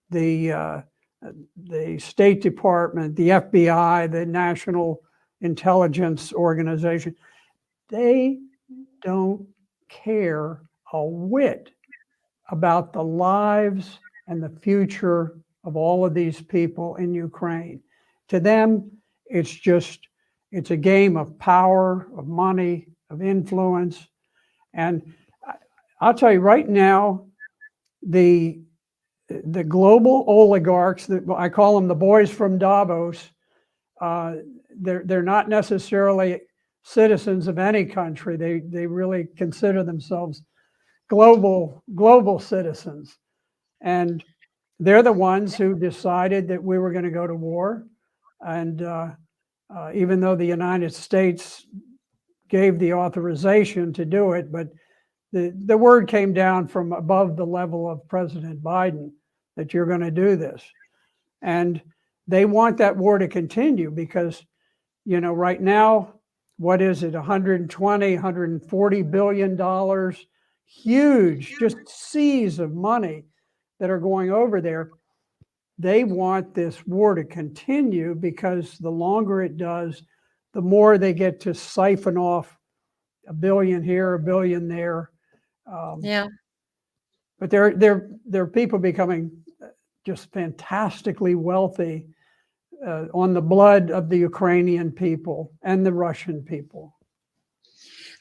the State Department, the FBI, the National Intelligence Organization, they don't care a whit about the lives and the future of all of these people in Ukraine. To them, it's a game of power, of money, of influence. And I'll tell you right now, the global oligarchs, that I call them the boys from Davos, they're not necessarily citizens of any country. They really consider themselves global citizens, and they're the ones who decided that we were going to go to war. And even though the United States gave the authorization to do it, but the word came down from above the level of President Biden that you're going to do this. And they want that war to continue because, right now, what is it, 120, $140 billion, huge, just seas of money that are going over there. They want this war to continue because the longer it does, the more they get to siphon off a billion here, a billion there. Yeah. But there are people becoming just fantastically wealthy on the blood of the Ukrainian people and the Russian people.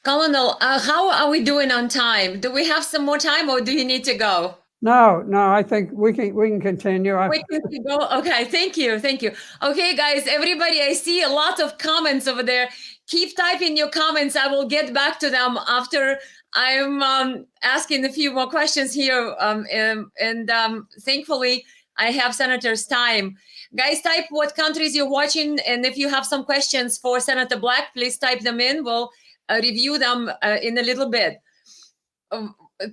Colonel, how are we doing on time? Do we have some more time or do you need to go? No, I think we can continue. We can go. Okay, thank you. Thank you. Okay, guys, everybody, I see a lot of comments over there. Keep typing your comments. I will get back to them after I'm asking a few more questions here. Thankfully, I have Senator's time. Guys, type what countries you're watching. And if you have some questions for Senator Black, please type them in. We'll review them in a little bit.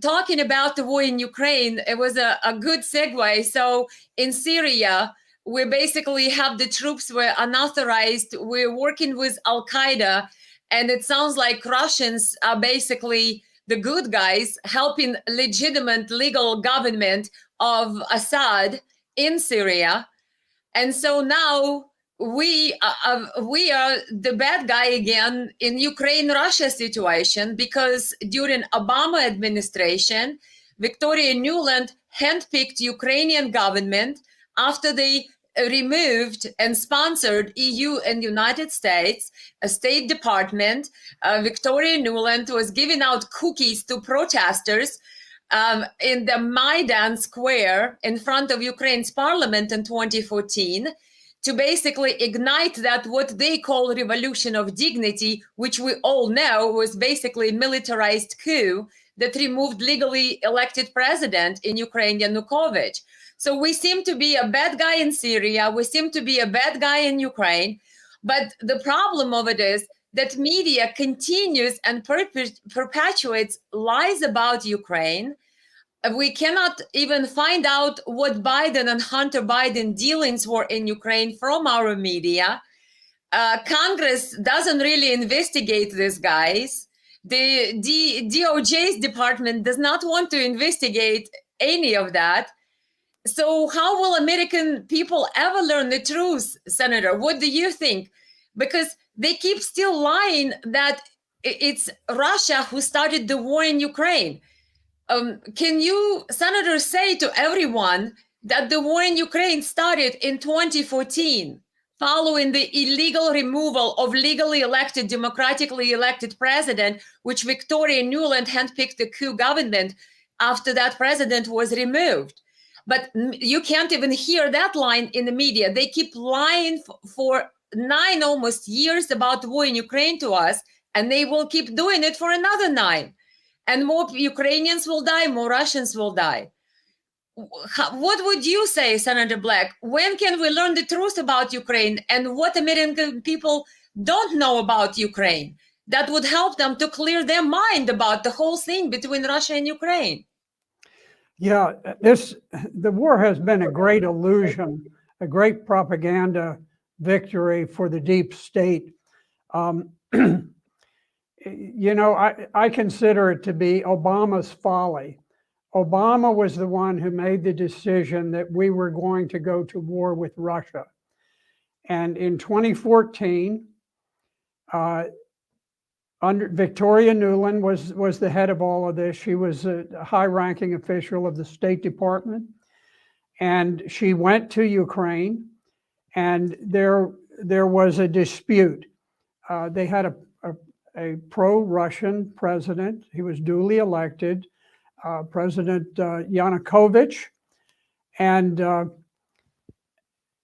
Talking about the war in Ukraine, it was a good segue. So in Syria, we basically have the troops were unauthorized. We're working with Al Qaeda, and it sounds like Russians are basically the good guys helping legitimate legal government of Assad in Syria. And so now we are the bad guy again in Ukraine-Russia situation, because during Obama administration, Victoria Nuland handpicked Ukrainian government after they removed and sponsored EU and United States, a State Department. Victoria Nuland was giving out cookies to protesters in the Maidan Square in front of Ukraine's parliament in 2014 to basically ignite that what they call revolution of dignity, which we all know was basically a militarized coup that removed legally elected president in Ukraine, Yanukovych. So we seem to be a bad guy in Syria. We seem to be a bad guy in Ukraine. But the problem of it is that media continues and perpetuates lies about Ukraine. We cannot even find out what Biden and Hunter Biden dealings were in Ukraine from our media. Congress doesn't really investigate these guys. The DOJ's department does not want to investigate any of that. So how will American people ever learn the truth, Senator? What do you think? Because they keep still lying that it's Russia who started the war in Ukraine. Can you, Senator, say to everyone that the war in Ukraine started in 2014, following the illegal removal of legally elected, democratically elected president, which Victoria Nuland handpicked the coup government after that president was removed? But you can't even hear that line in the media. They keep lying for 9 almost years about the war in Ukraine to us, and they will keep doing it for another 9. And more Ukrainians will die, more Russians will die. What would you say, Senator Black? When can we learn the truth about Ukraine, and what American people don't know about Ukraine that would help them to clear their mind about the whole thing between Russia and Ukraine? Yeah, the war has been a great illusion, a great propaganda victory for the deep state. I consider it to be Obama's folly. Obama was the one who made the decision that we were going to go to war with Russia. And in 2014, under Victoria Nuland was the head of all of this. She was a high-ranking official of the State Department, and she went to Ukraine, and there was a dispute. They had a pro-Russian president. He was duly elected, President Yanukovych, and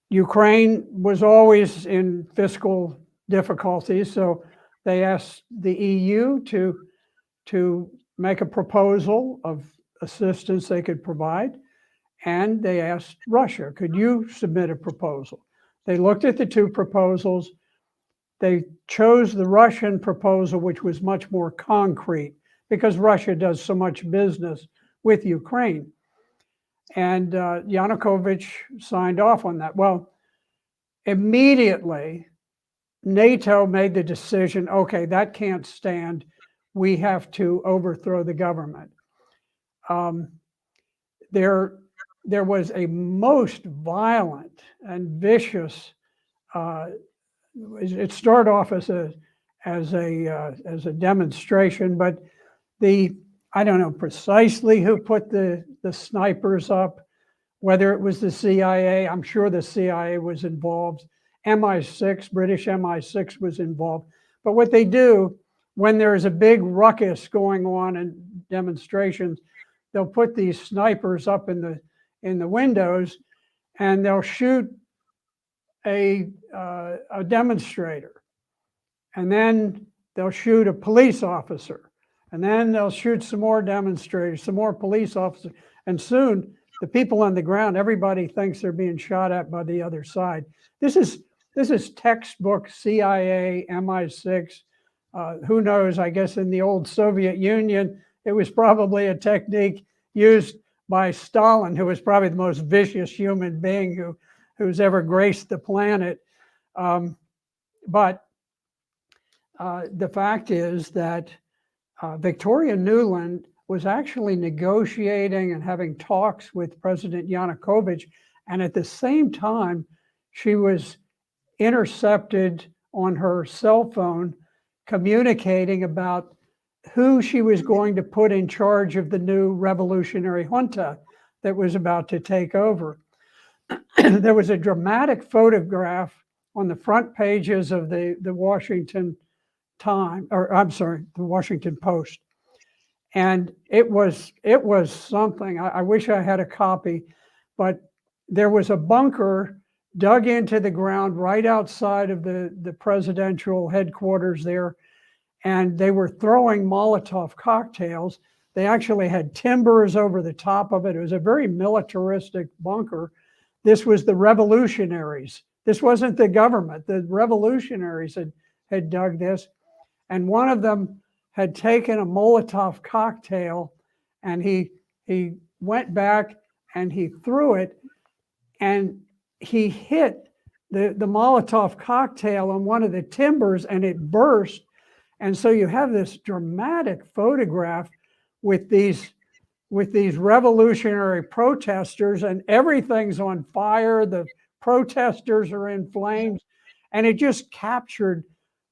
Ukraine was always in fiscal difficulties, so they asked the EU to make a proposal of assistance they could provide, and they asked Russia, could you submit a proposal? They looked at the two proposals. They chose the Russian proposal, which was much more concrete, because Russia does so much business with Ukraine. And Yanukovych signed off on that. Well, immediately, NATO made the decision, okay, that can't stand. We have to overthrow the government. There was a most violent and vicious. It started off as a demonstration, but I don't know precisely who put the snipers up, whether it was the CIA. I'm sure the CIA was involved. MI6, British MI6 was involved. But what they do, when there's a big ruckus going on and demonstrations, they'll put these snipers up in the windows, and they'll shoot a demonstrator, and then they'll shoot a police officer, and then they'll shoot some more demonstrators, some more police officers, and soon the people on the ground, everybody thinks they're being shot at by the other side. This is textbook CIA, MI6. Who knows? I guess in the old Soviet Union, it was probably a technique used by Stalin, who was probably the most vicious human being who's ever graced the planet. But the fact is that Victoria Nuland was actually negotiating and having talks with President Yanukovych, and at the same time, she was intercepted on her cell phone communicating about who she was going to put in charge of the new revolutionary junta that was about to take over. There was a dramatic photograph on the front pages of the Washington the Washington Post. And it was something. I wish I had a copy, but there was a bunker dug into the ground right outside of the presidential headquarters there, and they were throwing Molotov cocktails. They actually had timbers over the top of it. It was a very militaristic bunker. This was the revolutionaries. This wasn't the government. The revolutionaries had dug this, and one of them had taken a Molotov cocktail, and he went back and he threw it, and he hit the Molotov cocktail on one of the timbers, and it burst. And so you have this dramatic photograph with these revolutionary protesters, and everything's on fire. The protesters are in flames, and it just captured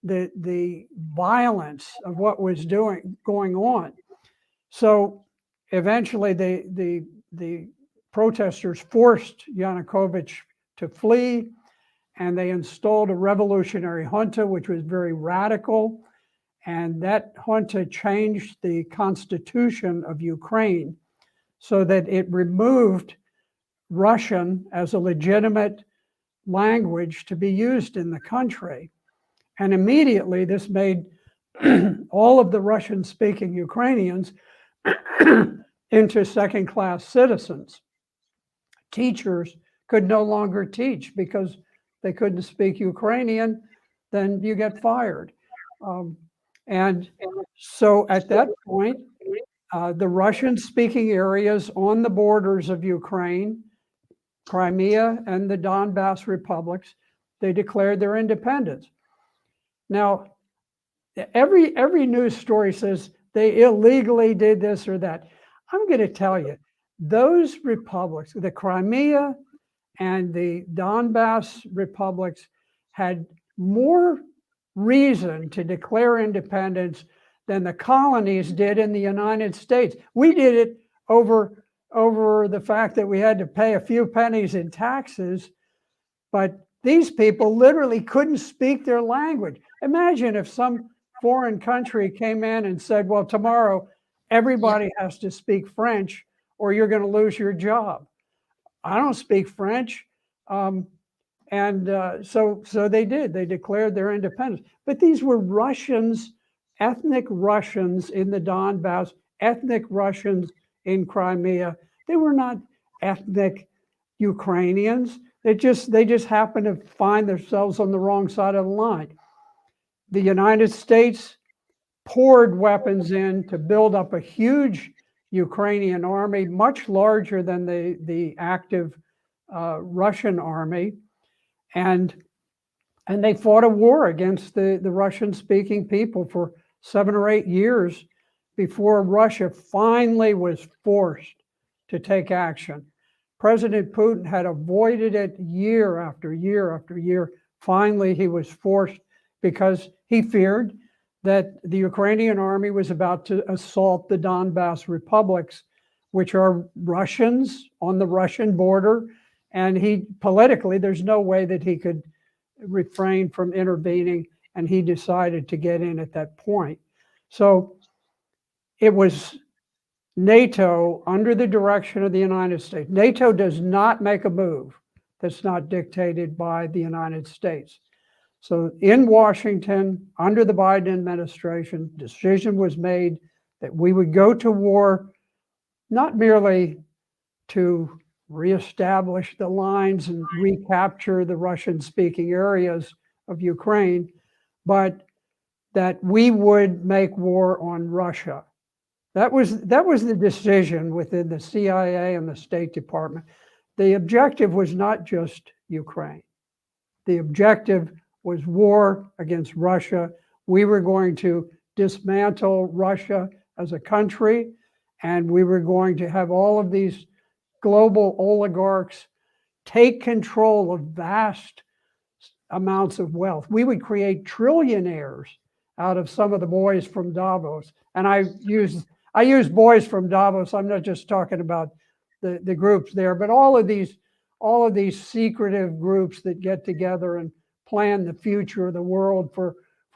the violence of what was going on. So eventually the protesters forced Yanukovych to flee, and they installed a revolutionary junta, which was very radical. And that junta changed the constitution of Ukraine so that it removed Russian as a legitimate language to be used in the country. And immediately this made all of the Russian-speaking Ukrainians into second-class citizens. Teachers could no longer teach because they couldn't speak Ukrainian, then you get fired. And so at that point, the Russian-speaking areas on the borders of Ukraine, Crimea and the Donbass republics, they declared their independence. Now, every news story says they illegally did this or that. I'm going to tell you, those republics, the Crimea and the Donbass republics, had more reason to declare independence than the colonies did in the United States. We did it over the fact that we had to pay a few pennies in taxes, but these people literally couldn't speak their language. Imagine if some foreign country came in and said, well, tomorrow everybody has to speak French or you're going to lose your job. I don't speak French. So they did. They declared their independence. But these were Russians, ethnic Russians in the Donbass, ethnic Russians in Crimea. They were not ethnic Ukrainians. They just happened to find themselves on the wrong side of the line. The United States poured weapons in to build up a huge Ukrainian army, much larger than the active Russian army. And they fought a war against the Russian-speaking people for 7 or 8 years before Russia finally was forced to take action. President Putin had avoided it year after year after year. Finally, he was forced because he feared that the Ukrainian army was about to assault the Donbass republics, which are Russians on the Russian border. And politically, there's no way that he could refrain from intervening, and he decided to get in at that point. So it was NATO under the direction of the United States. NATO does not make a move that's not dictated by the United States. So in Washington, under the Biden administration, decision was made that we would go to war not merely to reestablish the lines and recapture the Russian-speaking areas of Ukraine, but that we would make war on Russia. That was the decision within the CIA and the State Department. The objective was not just Ukraine. The objective was war against Russia. We were going to dismantle Russia as a country, and we were going to have all of these global oligarchs take control of vast amounts of wealth. We would create trillionaires out of some of the boys from Davos. And I use boys from Davos. I'm not just talking about the groups there, but all of these secretive groups that get together and plan the future of the world for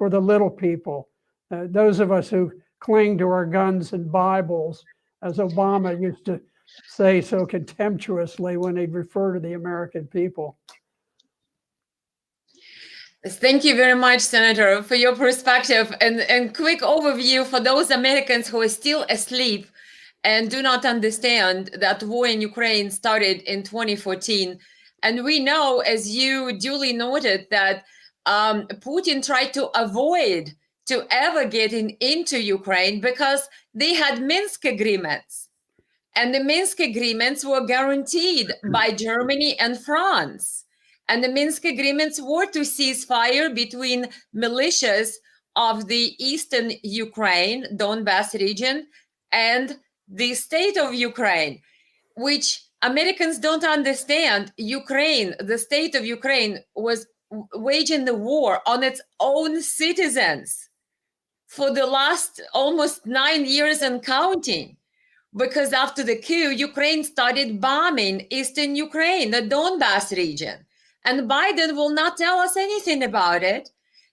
the little people. Those of us who cling to our guns and Bibles, as Obama used to say so contemptuously when he'd refer to the American people. Thank you very much, Senator, for your perspective and quick overview for those Americans who are still asleep and do not understand that war in Ukraine started in 2014. And we know, as you duly noted, that Putin tried to avoid to ever getting into Ukraine because they had Minsk agreements. And the Minsk agreements were guaranteed by Germany and France. And the Minsk agreements were to cease fire between militias of the eastern Ukraine, Donbass region, and the state of Ukraine, which Americans don't understand. Ukraine, the state of Ukraine, was waging the war on its own citizens for the last almost 9 years and counting. Because after the coup, Ukraine started bombing eastern Ukraine, the Donbass region. And Biden will not tell us anything about it.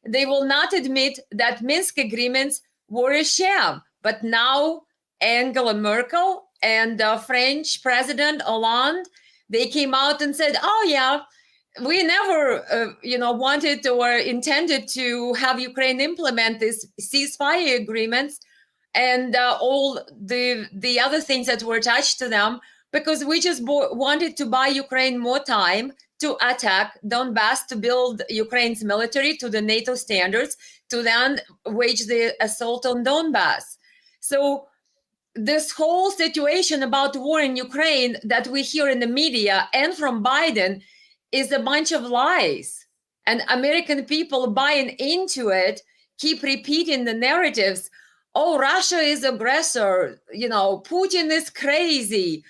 They will not admit that Minsk agreements were a sham. But now Angela Merkel and French President Hollande, they came out and said, oh yeah, we never wanted or intended to have Ukraine implement these ceasefire agreements and all the other things that were attached to them, because we just wanted to buy Ukraine more time to attack Donbass, to build Ukraine's military to the NATO standards, to then wage the assault on Donbass. So this whole situation about war in Ukraine that we hear in the media and from Biden is a bunch of lies. And American people buying into it keep repeating the narratives. Oh, Russia is aggressor, Putin is crazy.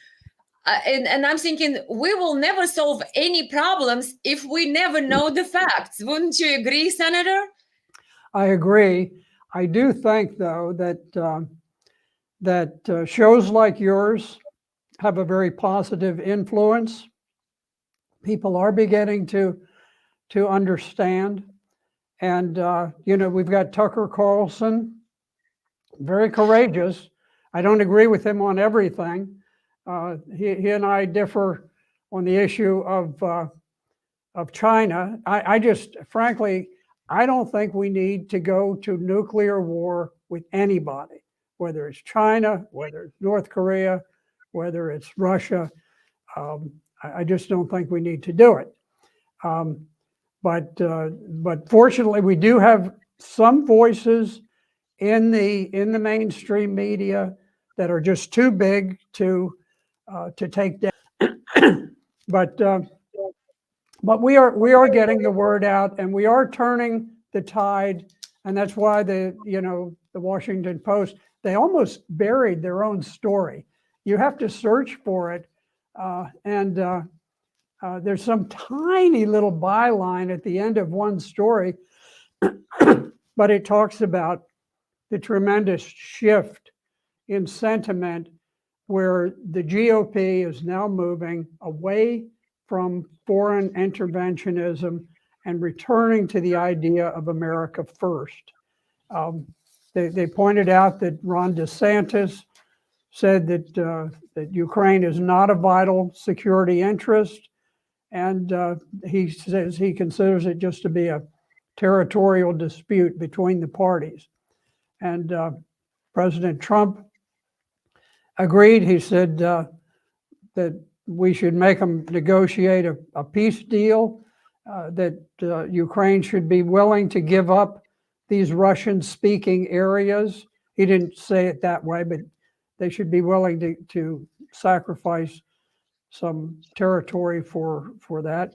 And I'm thinking, we will never solve any problems if we never know the facts. Wouldn't you agree, Senator? I agree. I do think, though, that shows like yours have a very positive influence. People are beginning to understand. And, we've got Tucker Carlson, very courageous. I don't agree with him on everything. He and I differ on the issue of China. I just, frankly, I don't think we need to go to nuclear war with anybody, whether it's China, whether it's North Korea, whether it's Russia. I just don't think we need to do it. But fortunately, we do have some voices in the mainstream media that are just too big to take down. But we are getting the word out, and we are turning the tide, and that's why the Washington Post, they almost buried their own story. You have to search for it, and there's some tiny little byline at the end of one story, but it talks about the tremendous shift in sentiment where the GOP is now moving away from foreign interventionism and returning to the idea of America first. They pointed out that Ron DeSantis said that Ukraine is not a vital security interest, and he says he considers it just to be a territorial dispute between the parties. And President Trump agreed. He said that we should make them negotiate a peace deal, that Ukraine should be willing to give up these Russian-speaking areas. He didn't say it that way, but they should be willing to sacrifice some territory for that.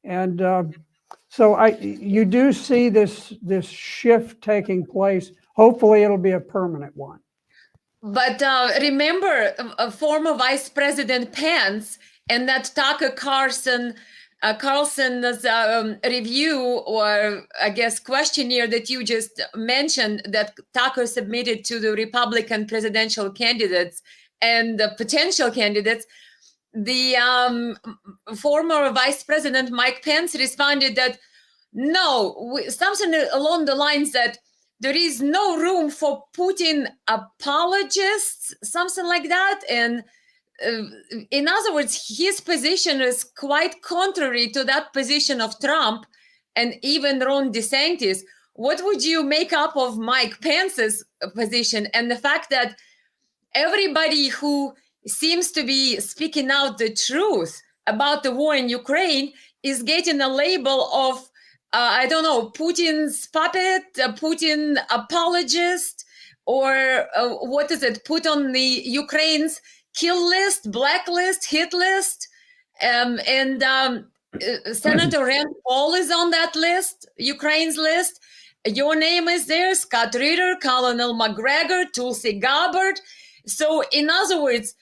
And so you do see this shift taking place. Hopefully it'll be a permanent one. But remember, former Vice President Pence and that Tucker Carlson's review, or I guess questionnaire that you just mentioned, that Tucker submitted to the Republican presidential candidates and the potential candidates, the former Vice President Mike Pence responded that no, something along the lines that there is no room for Putin apologists, something like that. And in other words, his position is quite contrary to that position of Trump and even Ron DeSantis. What would you make up of Mike Pence's position and the fact that everybody who seems to be speaking out the truth about the war in Ukraine is getting a label of I don't know, Putin's puppet, Putin apologist, or what is it? Put on the Ukraine's kill list, blacklist, hit list. Senator Rand Paul is on that list, Ukraine's list. Your name is there, Scott Ritter, Colonel McGregor, Tulsi Gabbard. So in other words,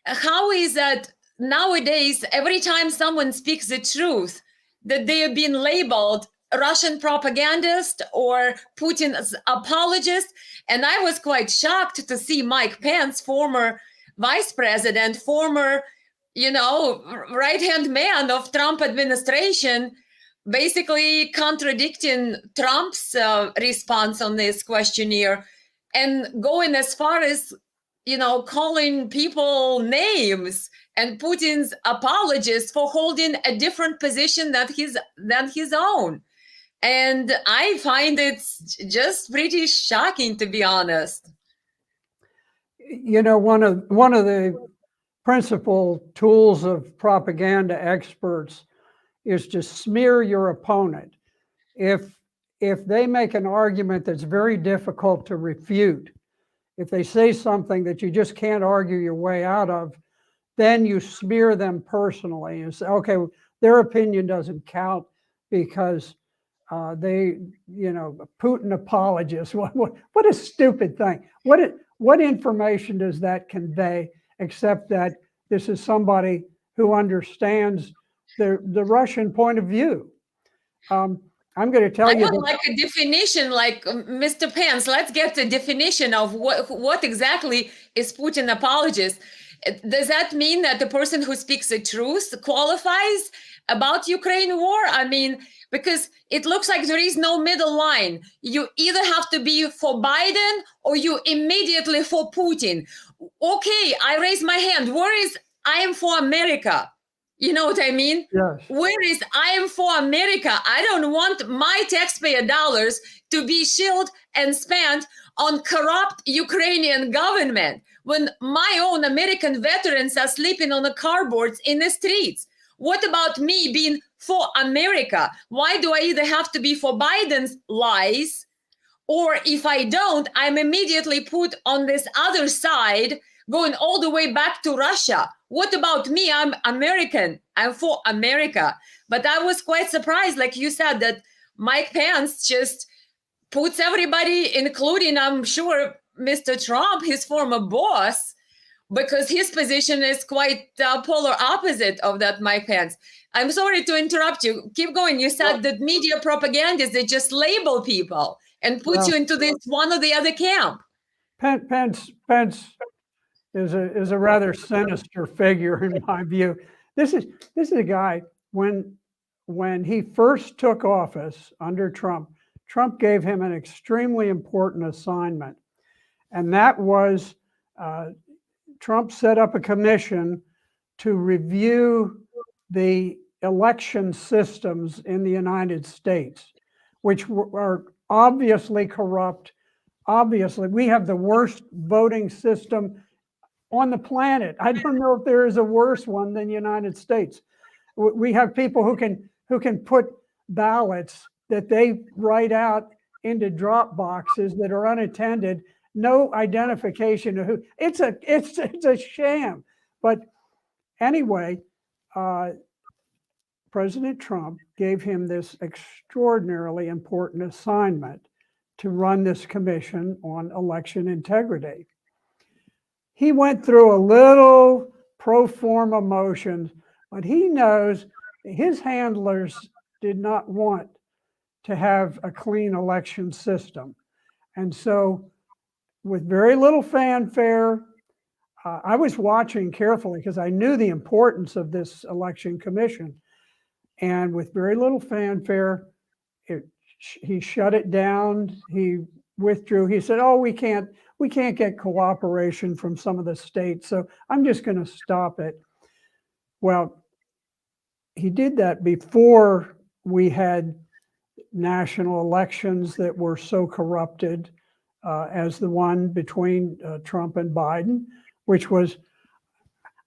how is that nowadays, every time someone speaks the truth, that they have been labeled Russian propagandist or Putin's apologist? And I was quite shocked to see Mike Pence, former vice president, former, right-hand man of Trump administration, basically contradicting Trump's response on this questionnaire and going as far as, calling people names and Putin's apologists for holding a different position than his own. And I find it just pretty shocking, to be honest. One of the principal tools of propaganda experts is to smear your opponent. If they make an argument that's very difficult to refute, if they say something that you just can't argue your way out of, then you smear them personally and say, okay, their opinion doesn't count because they, Putin apologists. What a stupid thing. What information does that convey except that this is somebody who understands the Russian point of view? I'm going to tell you. I would like a definition, like Mr. Pence. Let's get the definition of what exactly is Putin apologist. Does that mean that the person who speaks the truth qualifies about Ukraine war? I mean, because it looks like there is no middle line. You either have to be for Biden or you immediately for Putin. Okay, I raise my hand. Where is I am for America? You know what I mean? Yes. Where is I am for America? I don't want my taxpayer dollars to be shilled and spent on corrupt Ukrainian government when my own American veterans are sleeping on the cardboards in the streets. What about me being for America? Why do I either have to be for Biden's lies, or if I don't, I'm immediately put on this other side, going all the way back to Russia? What about me? I'm American. I'm for America. But I was quite surprised, like you said, that Mike Pence just puts everybody, including, I'm sure, Mr. Trump, his former boss, because his position is quite polar opposite of that Mike Pence. I'm sorry to interrupt you. Keep going. You said that media propagandists, they just label people and put you into this one or the other camp. Pence is a rather sinister figure in my view. This is a guy when he first took office under Trump, Trump gave him an extremely important assignment, and that was Trump set up a commission to review the election systems in the United States, which are obviously corrupt. Obviously, we have the worst voting system on the planet. I don't know if there is a worse one than the United States. We have people who can put ballots that they write out into drop boxes that are unattended, no identification of who. It's a sham. But anyway, President Trump gave him this extraordinarily important assignment to run this commission on election integrity. He went through a little pro forma motions, but he knows his handlers did not want to have a clean election system. And so, with very little fanfare, I was watching carefully because I knew the importance of this election commission. And with very little fanfare, he shut it down. He withdrew. He said, "Oh, we can't get cooperation from some of the states, so I'm just going to stop it." Well, he did that before we had national elections that were so corrupted as the one between Trump and Biden, which was,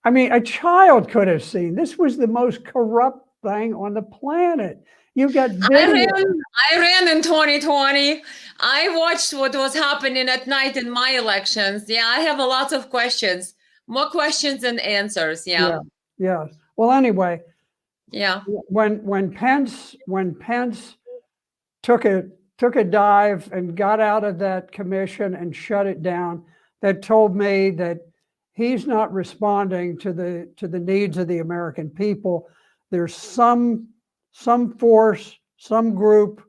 I mean, a child could have seen. This was the most corrupt thing on the planet. You got I ran in 2020. I watched what was happening at night in my elections. Yeah, I have a lot of questions, more questions than answers. Yeah. Well, anyway, yeah. When Pence took a dive and got out of that commission and shut it down, that told me that he's not responding to the needs of the American people. There's some force, some group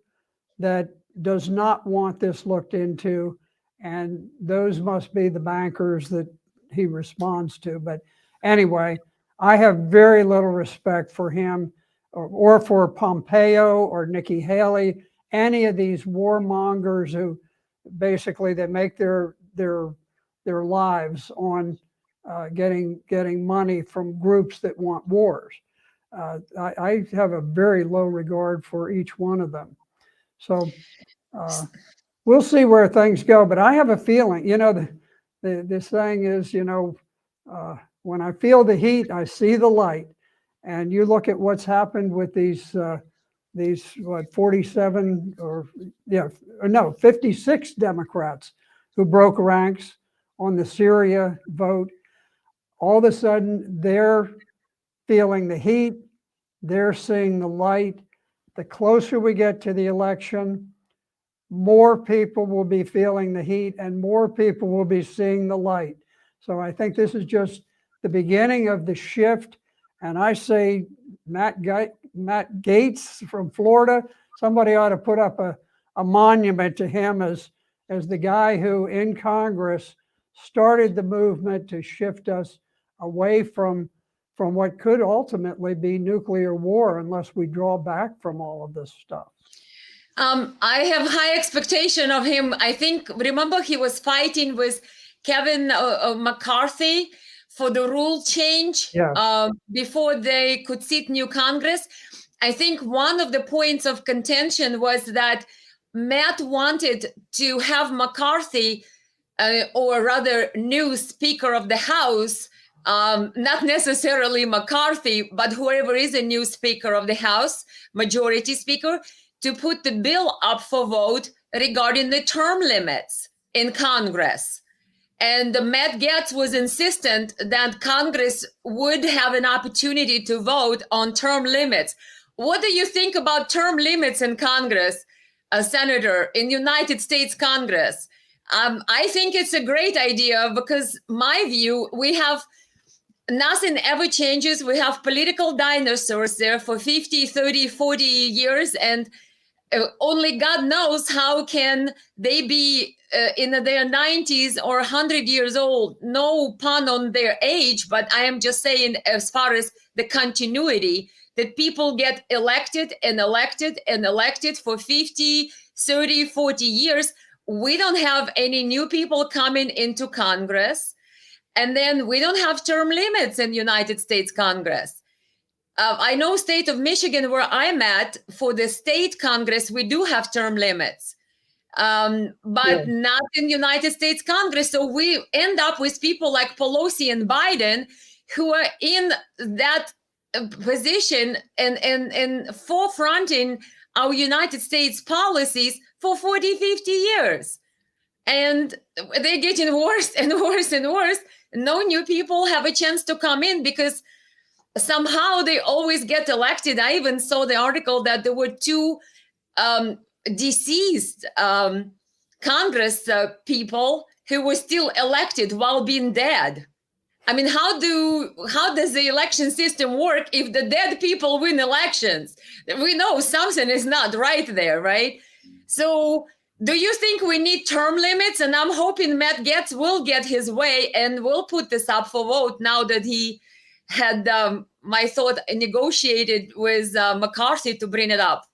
that does not want this looked into, and those must be the bankers that he responds to. But anyway, I have very little respect for him or for Pompeo or Nikki Haley, any of these warmongers who basically they make their lives on getting money from groups that want wars. I have a very low regard for each one of them. So we'll see where things go. But I have a feeling, this thing is, when I feel the heat, I see the light. And you look at what's happened with these 47 or 56 Democrats who broke ranks on the Syria vote. All of a sudden, they're feeling the heat. They're seeing the light. The closer we get to the election, more people will be feeling the heat and more people will be seeing the light. So I think this is just the beginning of the shift. And I say Matt Gaetz from Florida, somebody ought to put up a monument to him as the guy who in Congress started the movement to shift us away from what could ultimately be nuclear war unless we draw back from all of this stuff. I have high expectation of him. I think, remember, he was fighting with Kevin McCarthy for the rule change before they could sit new Congress. I think one of the points of contention was that Matt wanted to have McCarthy, or rather new Speaker of the House, not necessarily McCarthy, but whoever is a new Speaker of the House, Majority Speaker, to put the bill up for vote regarding the term limits in Congress. And Matt Gaetz was insistent that Congress would have an opportunity to vote on term limits. What do you think about term limits in Congress, Senator, in United States Congress? I think it's a great idea because my view, we have nothing ever changes. We have political dinosaurs there for 50, 30, 40 years, and only God knows how can they be in their 90s or 100 years old. No pun on their age, but I am just saying as far as the continuity, that people get elected and elected and elected for 50, 30, 40 years, we don't have any new people coming into Congress. And then we don't have term limits in United States Congress. I know state of Michigan, where I'm at, for the state Congress, we do have term limits, but not in United States Congress. So we end up with people like Pelosi and Biden who are in that position and forefronting our United States policies for 40, 50 years. And they're getting worse and worse and worse. No new people have a chance to come in because somehow they always get elected. I even saw the article that there were two deceased Congress people who were still elected while being dead. I mean, how does the election system work if the dead people win elections? We know something is not right there, right? So do you think we need term limits? And I'm hoping Matt Gaetz will get his way and will put this up for vote now that he had, my thought, negotiated with McCarthy to bring it up.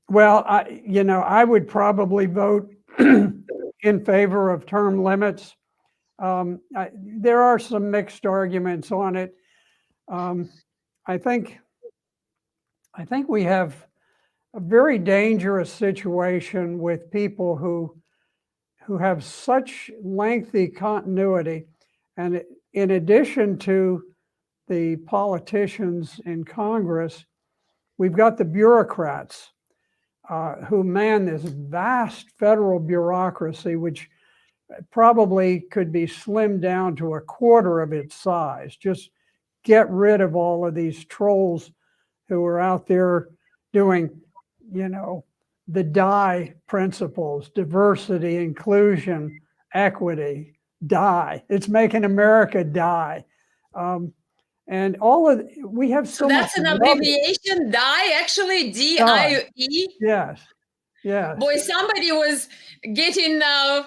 Well, I would probably vote in favor of term limits. There are some mixed arguments on it. I think we have a very dangerous situation with people who have such lengthy continuity, and in addition to the politicians in Congress, we've got the bureaucrats who man this vast federal bureaucracy, which probably could be slimmed down to a quarter of its size. Just get rid of all of these trolls who are out there doing, the DIE principles: diversity, inclusion, equity. DIE. It's making America die. And we have so that's much. An abbreviation, DIE, actually, DIE. Yes. Boy, somebody was getting the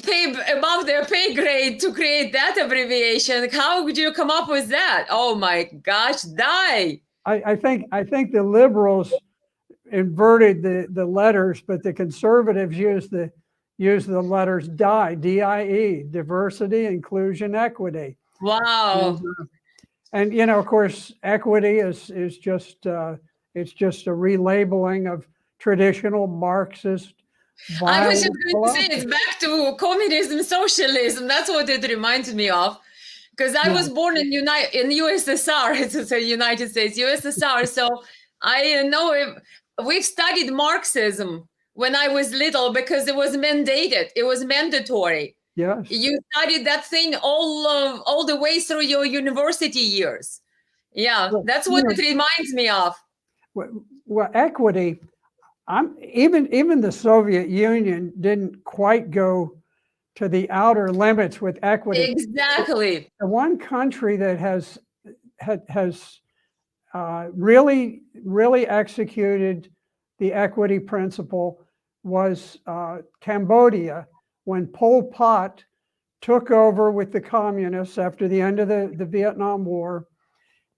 pay above their pay grade to create that abbreviation. How would you come up with that? Oh my gosh, DIE. I think the liberals inverted the letters, but the conservatives used the letters DIE, DIE, diversity, inclusion, equity. Wow. And of course, equity is just it's just a relabeling of traditional Marxist. I was just going to say it's back to communism, socialism. That's what it reminds me of. Because I was born in USSR, it's a United States, USSR. So I know we've studied Marxism when I was little because it was mandated. It was mandatory. Yes. You studied that thing all the way through your university years. Yeah, that's what it reminds me of. Well, equity. Even the Soviet Union didn't quite go to the outer limits with equity. Exactly. The one country that has really executed the equity principle was Cambodia, when Pol Pot took over with the communists after the end of the Vietnam War.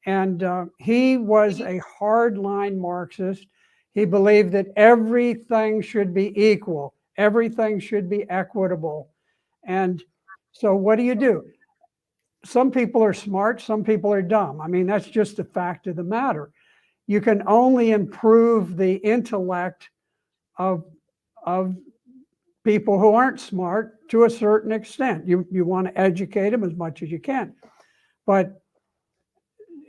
And he was a hardline Marxist. He believed that everything should be equal, everything should be equitable. And so what do? Some people are smart, some people are dumb. I mean, that's just a fact of the matter. You can only improve the intellect of people who aren't smart to a certain extent. You want to educate them as much as you can. But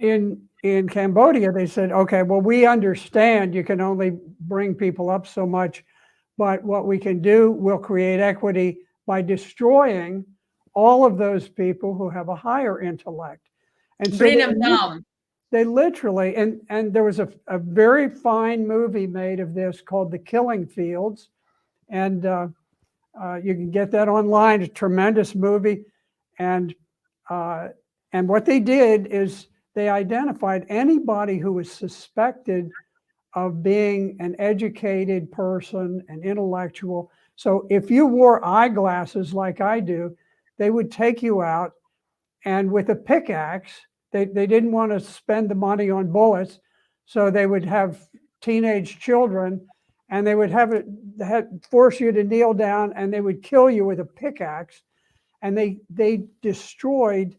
in Cambodia, they said, okay, well, we understand you can only bring people up so much, but what we can do, we'll create equity by destroying all of those people who have a higher intellect. And so bring them down. They literally, and there was a very fine movie made of this called The Killing Fields. And you can get that online. It's a tremendous movie. And what they did is they identified anybody who was suspected of being an educated person, an intellectual. So if you wore eyeglasses like I do, they would take you out, and with a pickaxe, they didn't want to spend the money on bullets, so they would have teenage children and they would force you to kneel down, and they would kill you with a pickaxe. And they destroyed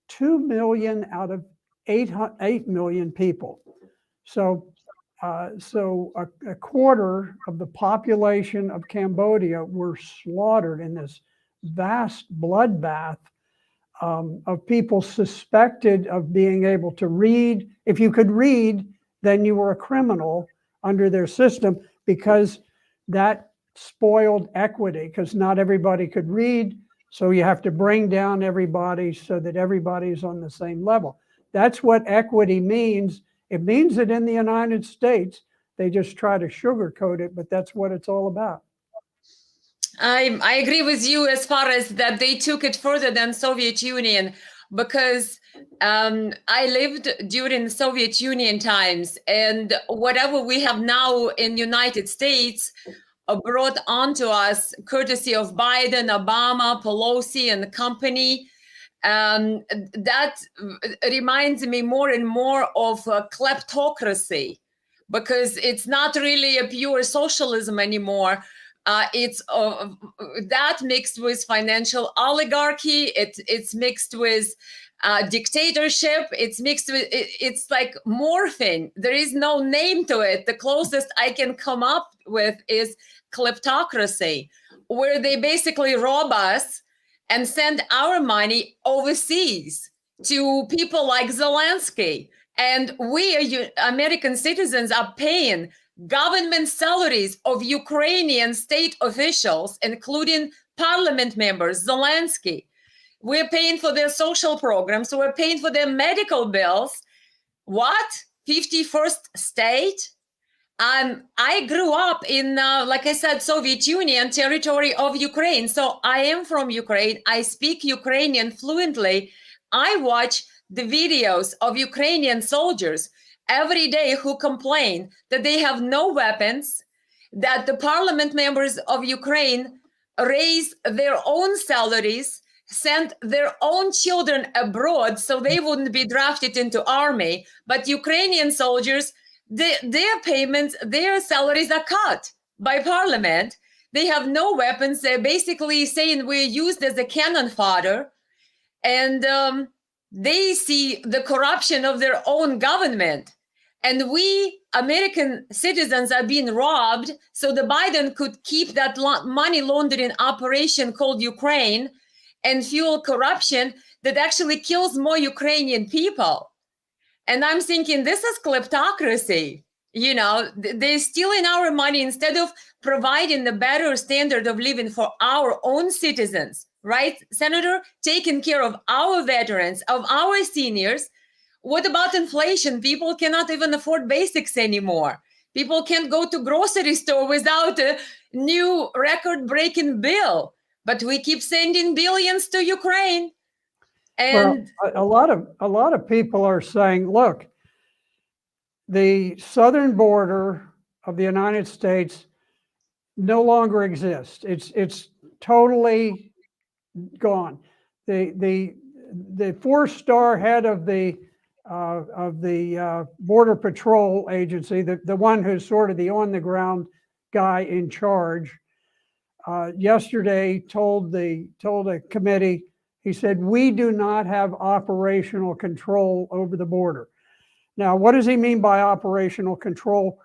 2 million out of 8 million people. So a quarter of the population of Cambodia were slaughtered in this vast bloodbath of people suspected of being able to read. If you could read, then you were a criminal under their system, because that spoiled equity, because not everybody could read. So you have to bring down everybody so that everybody's on the same level. That's what equity means. It means it in the United States. They just try to sugarcoat it, but that's what it's all about. I agree with you as far as that they took it further than Soviet Union, because I lived during Soviet Union times, and whatever we have now in United States brought onto us courtesy of Biden, Obama, Pelosi, and company. That reminds me more and more of kleptocracy, because it's not really a pure socialism anymore. It's that mixed with financial oligarchy. It's mixed with dictatorship. It's mixed with it's like morphine. There is no name to it. The closest I can come up with is kleptocracy, where they basically rob us and send our money overseas to people like Zelensky. And we, American citizens, are paying government salaries of Ukrainian state officials, including parliament members, Zelensky. We're paying for their social programs. We're paying for their medical bills. What? 51st state? I grew up in, like I said, Soviet Union territory of Ukraine. So I am from Ukraine. I speak Ukrainian fluently. I watch the videos of Ukrainian soldiers every day who complain that they have no weapons, that the parliament members of Ukraine raise their own salaries, send their own children abroad so they wouldn't be drafted into army. But Ukrainian soldiers, their payments, their salaries are cut by parliament. They have no weapons. They're basically saying we're used as a cannon fodder. And they see the corruption of their own government. And we, American citizens, are being robbed so the Biden could keep that money laundering operation called Ukraine and fuel corruption that actually kills more Ukrainian people. And I'm thinking, this is kleptocracy. You know, they're stealing our money instead of providing the better standard of living for our own citizens, right, Senator? Taking care of our veterans, of our seniors. What about inflation? People cannot even afford basics anymore. People can't go to grocery store without a new record-breaking bill. But we keep sending billions to Ukraine. And well, a lot of people are saying, look, the southern border of the United States no longer exists. It's totally gone. The 4-star head of the Border Patrol Agency, the one who's sort of the on-the-ground guy in charge, yesterday told a committee, he said, we do not have operational control over the border. Now, what does he mean by operational control?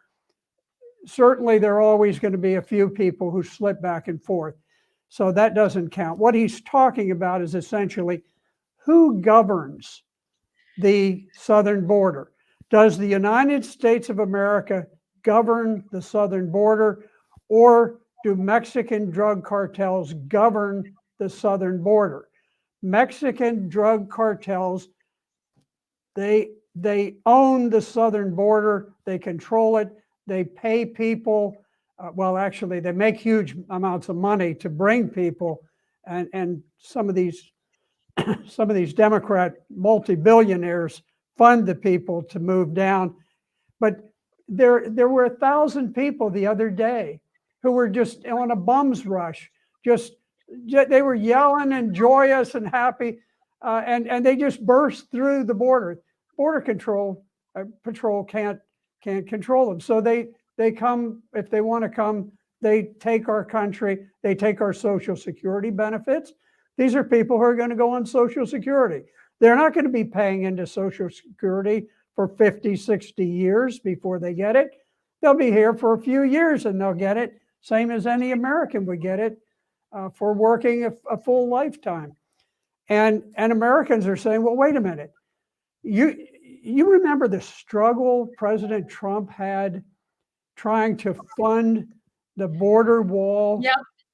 Certainly, there are always going to be a few people who slip back and forth. So that doesn't count. What he's talking about is essentially who governs the southern border. Does the United States of America govern the southern border, or do Mexican drug cartels govern the southern border? Mexican drug cartels, they own the southern border, they control it, they pay people. Well, actually, they make huge amounts of money to bring people, and some of these Democrat multi-billionaires fund the people to move down. But there were 1,000 people the other day who were just on a bum's rush. They were yelling and joyous and happy, and they just burst through the border. Border patrol can't control them. So they they come, if they want to come, they take our country, they take our Social Security benefits. These are people who are going to go on Social Security. They're not going to be paying into Social Security for 50, 60 years before they get it. They'll be here for a few years and they'll get it, same as any American would get it for working a full lifetime. And Americans are saying, well, wait a minute. You remember the struggle President Trump had trying to fund the border wall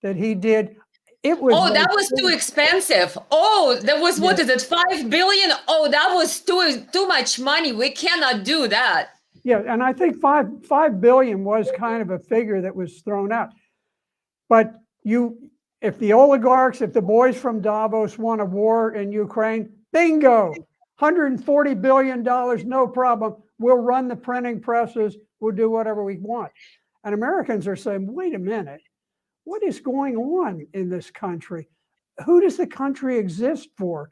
that he did? It was that was too expensive. That was, what is it, 5 billion? That was too much money. We cannot do that. Yeah, and I think 5 billion was kind of a figure that was thrown out. But if the oligarchs, if the boys from Davos want a war in Ukraine, bingo, $140 billion, no problem. We'll run the printing presses. We'll do whatever we want. And Americans are saying, wait a minute, what is going on in this country? Who does the country exist for?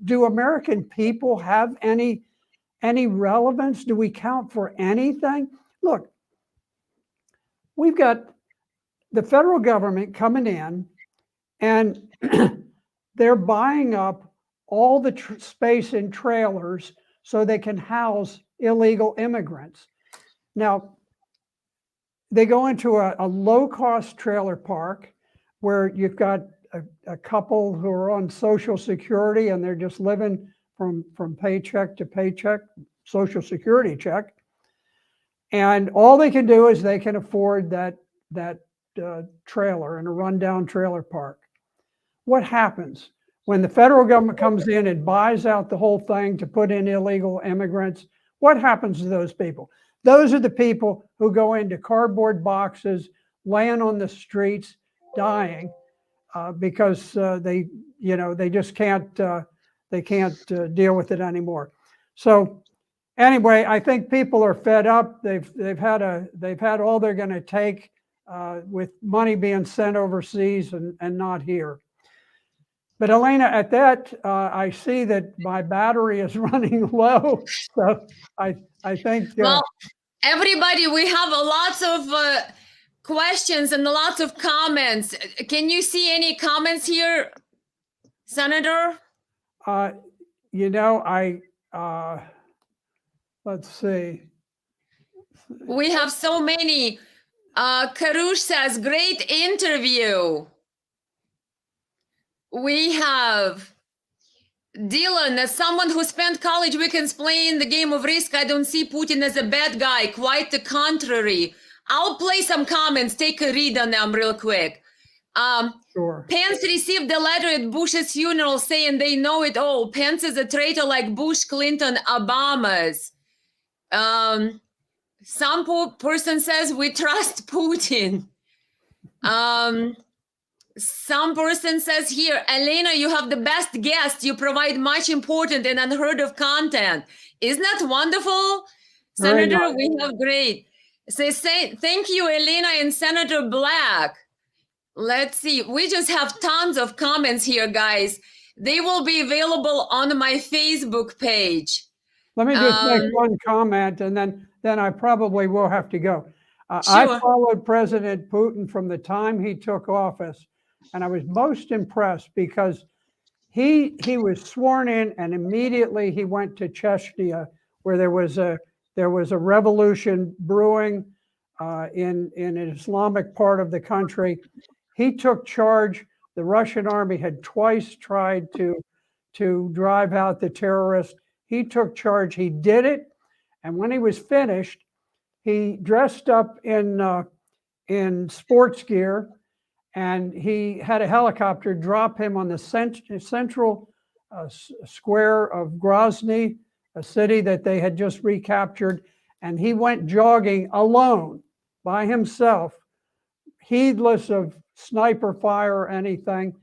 Do American people have any relevance? Do we count for anything? Look, we've got the federal government coming in and they're buying up all the space in trailers so they can house illegal immigrants. Now, they go into a low-cost trailer park where you've got a couple who are on Social Security and they're just living from paycheck to paycheck, Social Security check. And all they can do is they can afford that trailer in a rundown trailer park. What happens when the federal government comes in and buys out the whole thing to put in illegal immigrants? What happens to those people? Those are the people who go into cardboard boxes, laying on the streets, dying because they just can't deal with it anymore. So anyway, I think people are fed up. They've had all they're going to take with money being sent overseas and not here. But Elena, at that, I see that my battery is running low. So I think. Well, everybody, we have lots of questions and lots of comments. Can you see any comments here, Senator? Let's see. We have so many. Karush says, great interview. We have Dylan, as someone who spent college weekends playing the game of Risk, I don't see Putin as a bad guy, quite the contrary. I'll play some comments, take a read on them real quick. Sure. Pence received a letter at Bush's funeral saying they know it all. Pence is a traitor like Bush, Clinton, Obama's. Some person says we trust Putin. Some person says here, Elena, you have the best guest. You provide much important and unheard of content. Isn't that wonderful? Very Senator, nice. we have great. Say thank you, Elena and Senator Black. Let's see. We just have tons of comments here, guys. They will be available on my Facebook page. Let me just make one comment, and then I probably will have to go. I followed President Putin from the time he took office, and I was most impressed because he was sworn in, and immediately he went to Chechnya, where there was a revolution brewing in an Islamic part of the country. He took charge. The Russian army had twice tried to drive out the terrorists. He took charge. He did it, and when he was finished, he dressed up in sports gear, and he had a helicopter drop him on the central square of Grozny, a city that they had just recaptured, and he went jogging alone by himself, heedless of sniper fire or anything.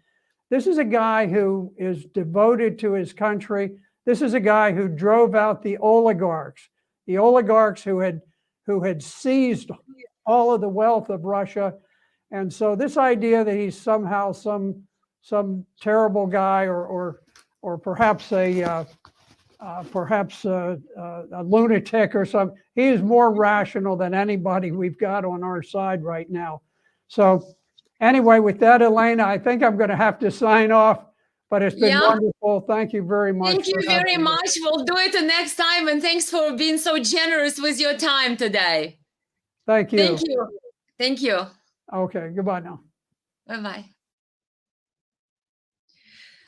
This is a guy who is devoted to his country. This is a guy who drove out the oligarchs who had seized all of the wealth of Russia. And so this idea that he's somehow some terrible guy or perhaps a perhaps a lunatic or something. He is more rational than anybody we've got on our side right now. So anyway, with that, Elena, I think I'm going to have to sign off, but it's been wonderful. Thank you very much. Thank you very much. We'll do it the next time. And thanks for being so generous with your time today. Thank you. Thank you. Thank you. Okay, goodbye now. Bye-bye.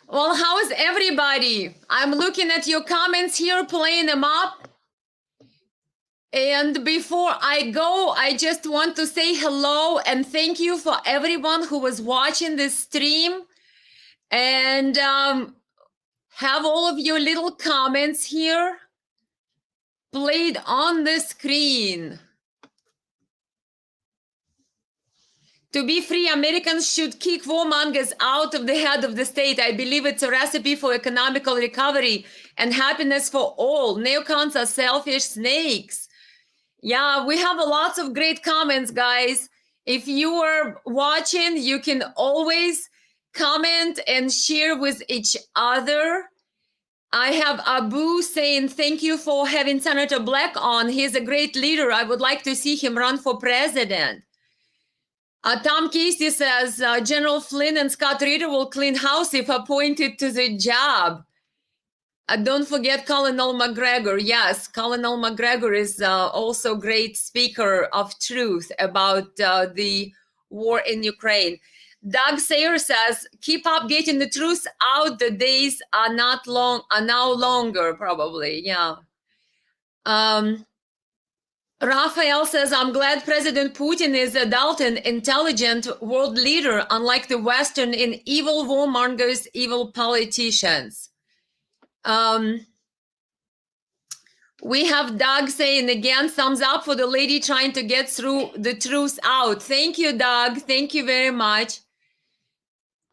Well, how's everybody? I'm looking at your comments here, playing them up. And before I go, I just want to say hello and thank you for everyone who was watching this stream. And have all of your little comments here played on the screen. To be free, Americans should kick warmongers out of the head of the state. I believe it's a recipe for economical recovery and happiness for all. Neocons are selfish snakes. Yeah, we have lots of great comments, guys. If you are watching, you can always comment and share with each other. I have Abu saying, thank you for having Senator Black on. He's a great leader. I would like to see him run for president. Tom Casey says, General Flynn and Scott Ritter will clean house if appointed to the job. Don't forget Colonel McGregor. Yes, Colonel McGregor is also a great speaker of truth about the war in Ukraine. Doug Sayer says, keep up getting the truth out. The days are now longer, probably. Yeah. Raphael says, I'm glad President Putin is adult and intelligent world leader, unlike the Western and evil warmongers, evil politicians. We have Doug saying again, thumbs up for the lady trying to get through the truth out. Thank you, Doug. Thank you very much.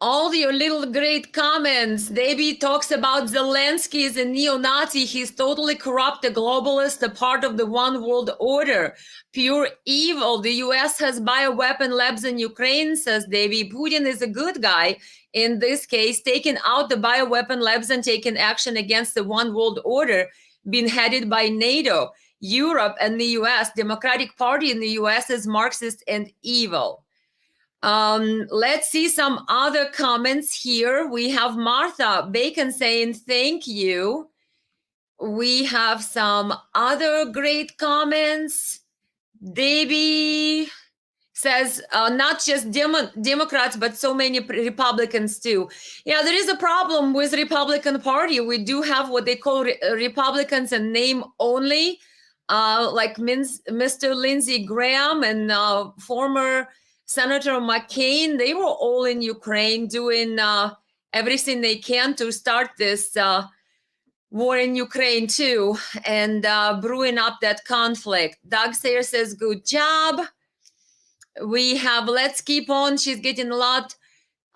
All your little great comments. David talks about Zelensky as a neo-Nazi. He's totally corrupt, a globalist, a part of the one world order. Pure evil. The US has bioweapon labs in Ukraine, says David. Putin is a good guy. In this case, taking out the bioweapon labs and taking action against the one world order being headed by NATO. Europe and the US, Democratic Party in the US is Marxist and evil. Let's see some other comments here. We have Martha Bacon saying thank you. We have some other great comments. Debbie says not just Democrats, but so many Republicans too. Yeah, there is a problem with Republican Party. We do have what they call Republicans in name only, like Mr. Lindsey Graham and former Senator McCain. They were all in Ukraine doing everything they can to start this war in Ukraine too, and brewing up that conflict. Doug Sayer says, good job. We have Let's Keep On. She's getting a lot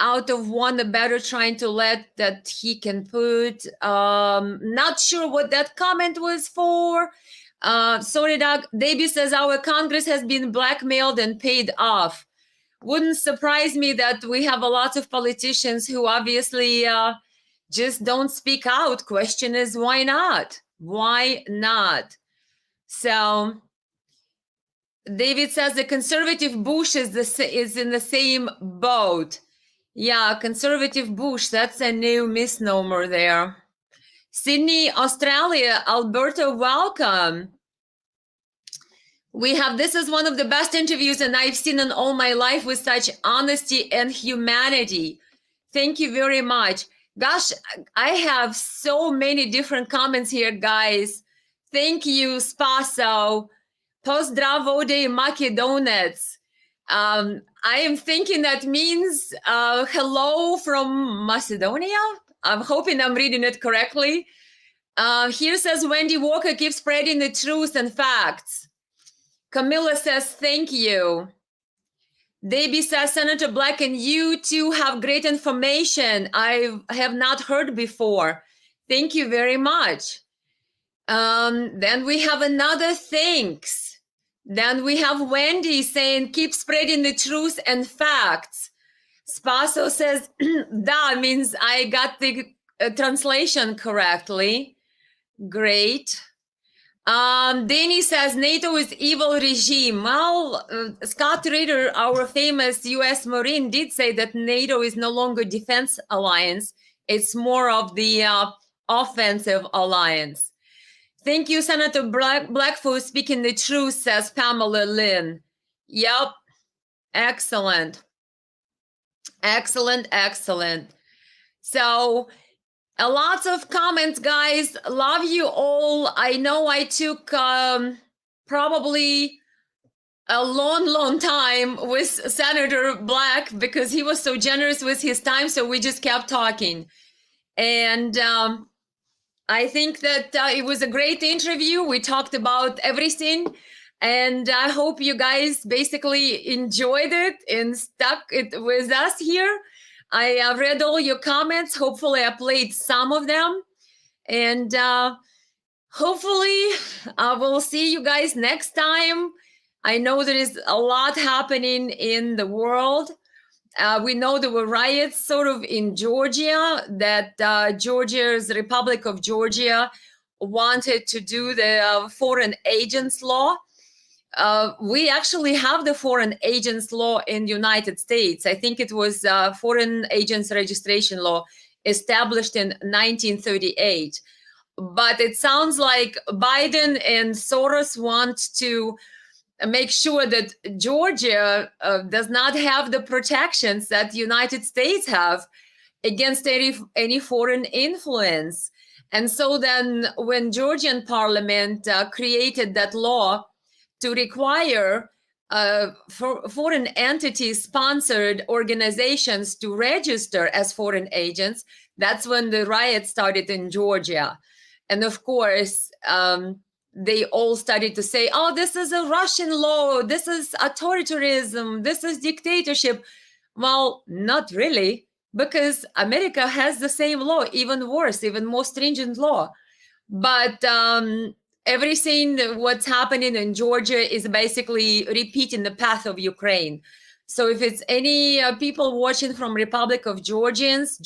out of one, the better trying to let that he can put. Not sure what that comment was for. Sorry, Doug. Davey says our Congress has been blackmailed and paid off. Wouldn't surprise me that we have a lot of politicians who obviously just don't speak out. Question is, why not? Why not? So David says the conservative Bush is in the same boat. Yeah, conservative Bush, that's a new misnomer there. Sydney, Australia, Alberta, welcome. We have, this is one of the best interviews and I've seen in all my life with such honesty and humanity. Thank you very much. Gosh, I have so many different comments here, guys. Thank you, Spaso. Pozdravo Makedonets. I am thinking that means hello from Macedonia. I'm hoping I'm reading it correctly. Here says Wendy Walker, keeps spreading the truth and facts. Camilla says thank you. Debbie says, Senator Black, and you too have great information I have not heard before. Thank you very much. Then we have another thanks. Then we have Wendy saying, keep spreading the truth and facts. Spaso says, that means I got the translation correctly. Great. Danny says NATO is evil regime. Well, Scott Ritter, our famous U.S. Marine, did say that NATO is no longer defense alliance. It's more of the offensive alliance. Thank you, Senator Black, for speaking the truth, says Pamela Lynn. Yep. Excellent. Excellent, excellent. So, a lot of comments, guys. Love you all. I know I took probably a long time with Senator Black because he was so generous with his time. So we just kept talking. And I think that it was a great interview. We talked about everything. And I hope you guys basically enjoyed it and stuck it with us here. I read all your comments. Hopefully, I played some of them. And hopefully, I will see you guys next time. I know there is a lot happening in the world. We know there were riots sort of in Georgia, that Georgia's Republic of Georgia wanted to do the foreign agents law. We actually have the foreign agents law in the United States. I think it was foreign agents registration law established in 1938. But it sounds like Biden and Soros want to make sure that Georgia does not have the protections that the United States have against any foreign influence. And so then when Georgian parliament created that law to require foreign entity-sponsored organizations to register as foreign agents, that's when the riots started in Georgia. And of course, they all started to say, oh, this is a Russian law, this is authoritarianism, this is dictatorship. Well, not really, because America has the same law, even worse, even more stringent law. But everything what's happening in Georgia is basically repeating the path of Ukraine. So if it's any people watching from Republic of Georgians,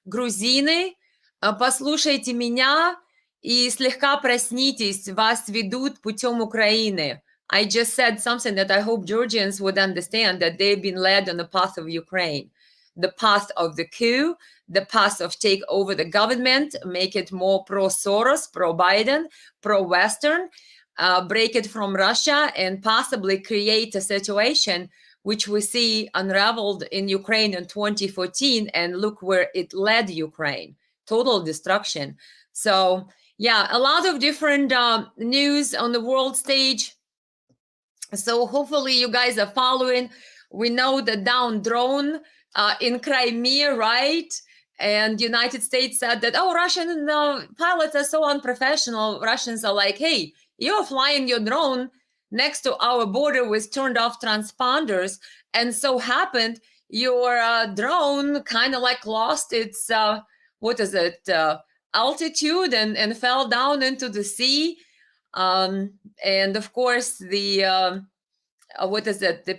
грузины, послушайте меня и слегка проснитесь, вас ведут путем Украины. I just said something that I hope Georgians would understand, that they've been led on the path of Ukraine, the path of the coup, the path of take over the government, make it more pro-Soros, pro-Biden, pro-Western, break it from Russia, and possibly create a situation which we see unraveled in Ukraine in 2014, and look where it led Ukraine, total destruction. So yeah, a lot of different news on the world stage. So hopefully you guys are following. We know the down drone in Crimea, right? And the United States said that, oh, Russian pilots are so unprofessional. Russians are like, hey, you're flying your drone next to our border with turned off transponders. And so happened your drone kind of like lost its, altitude and fell down into the sea. And of course, the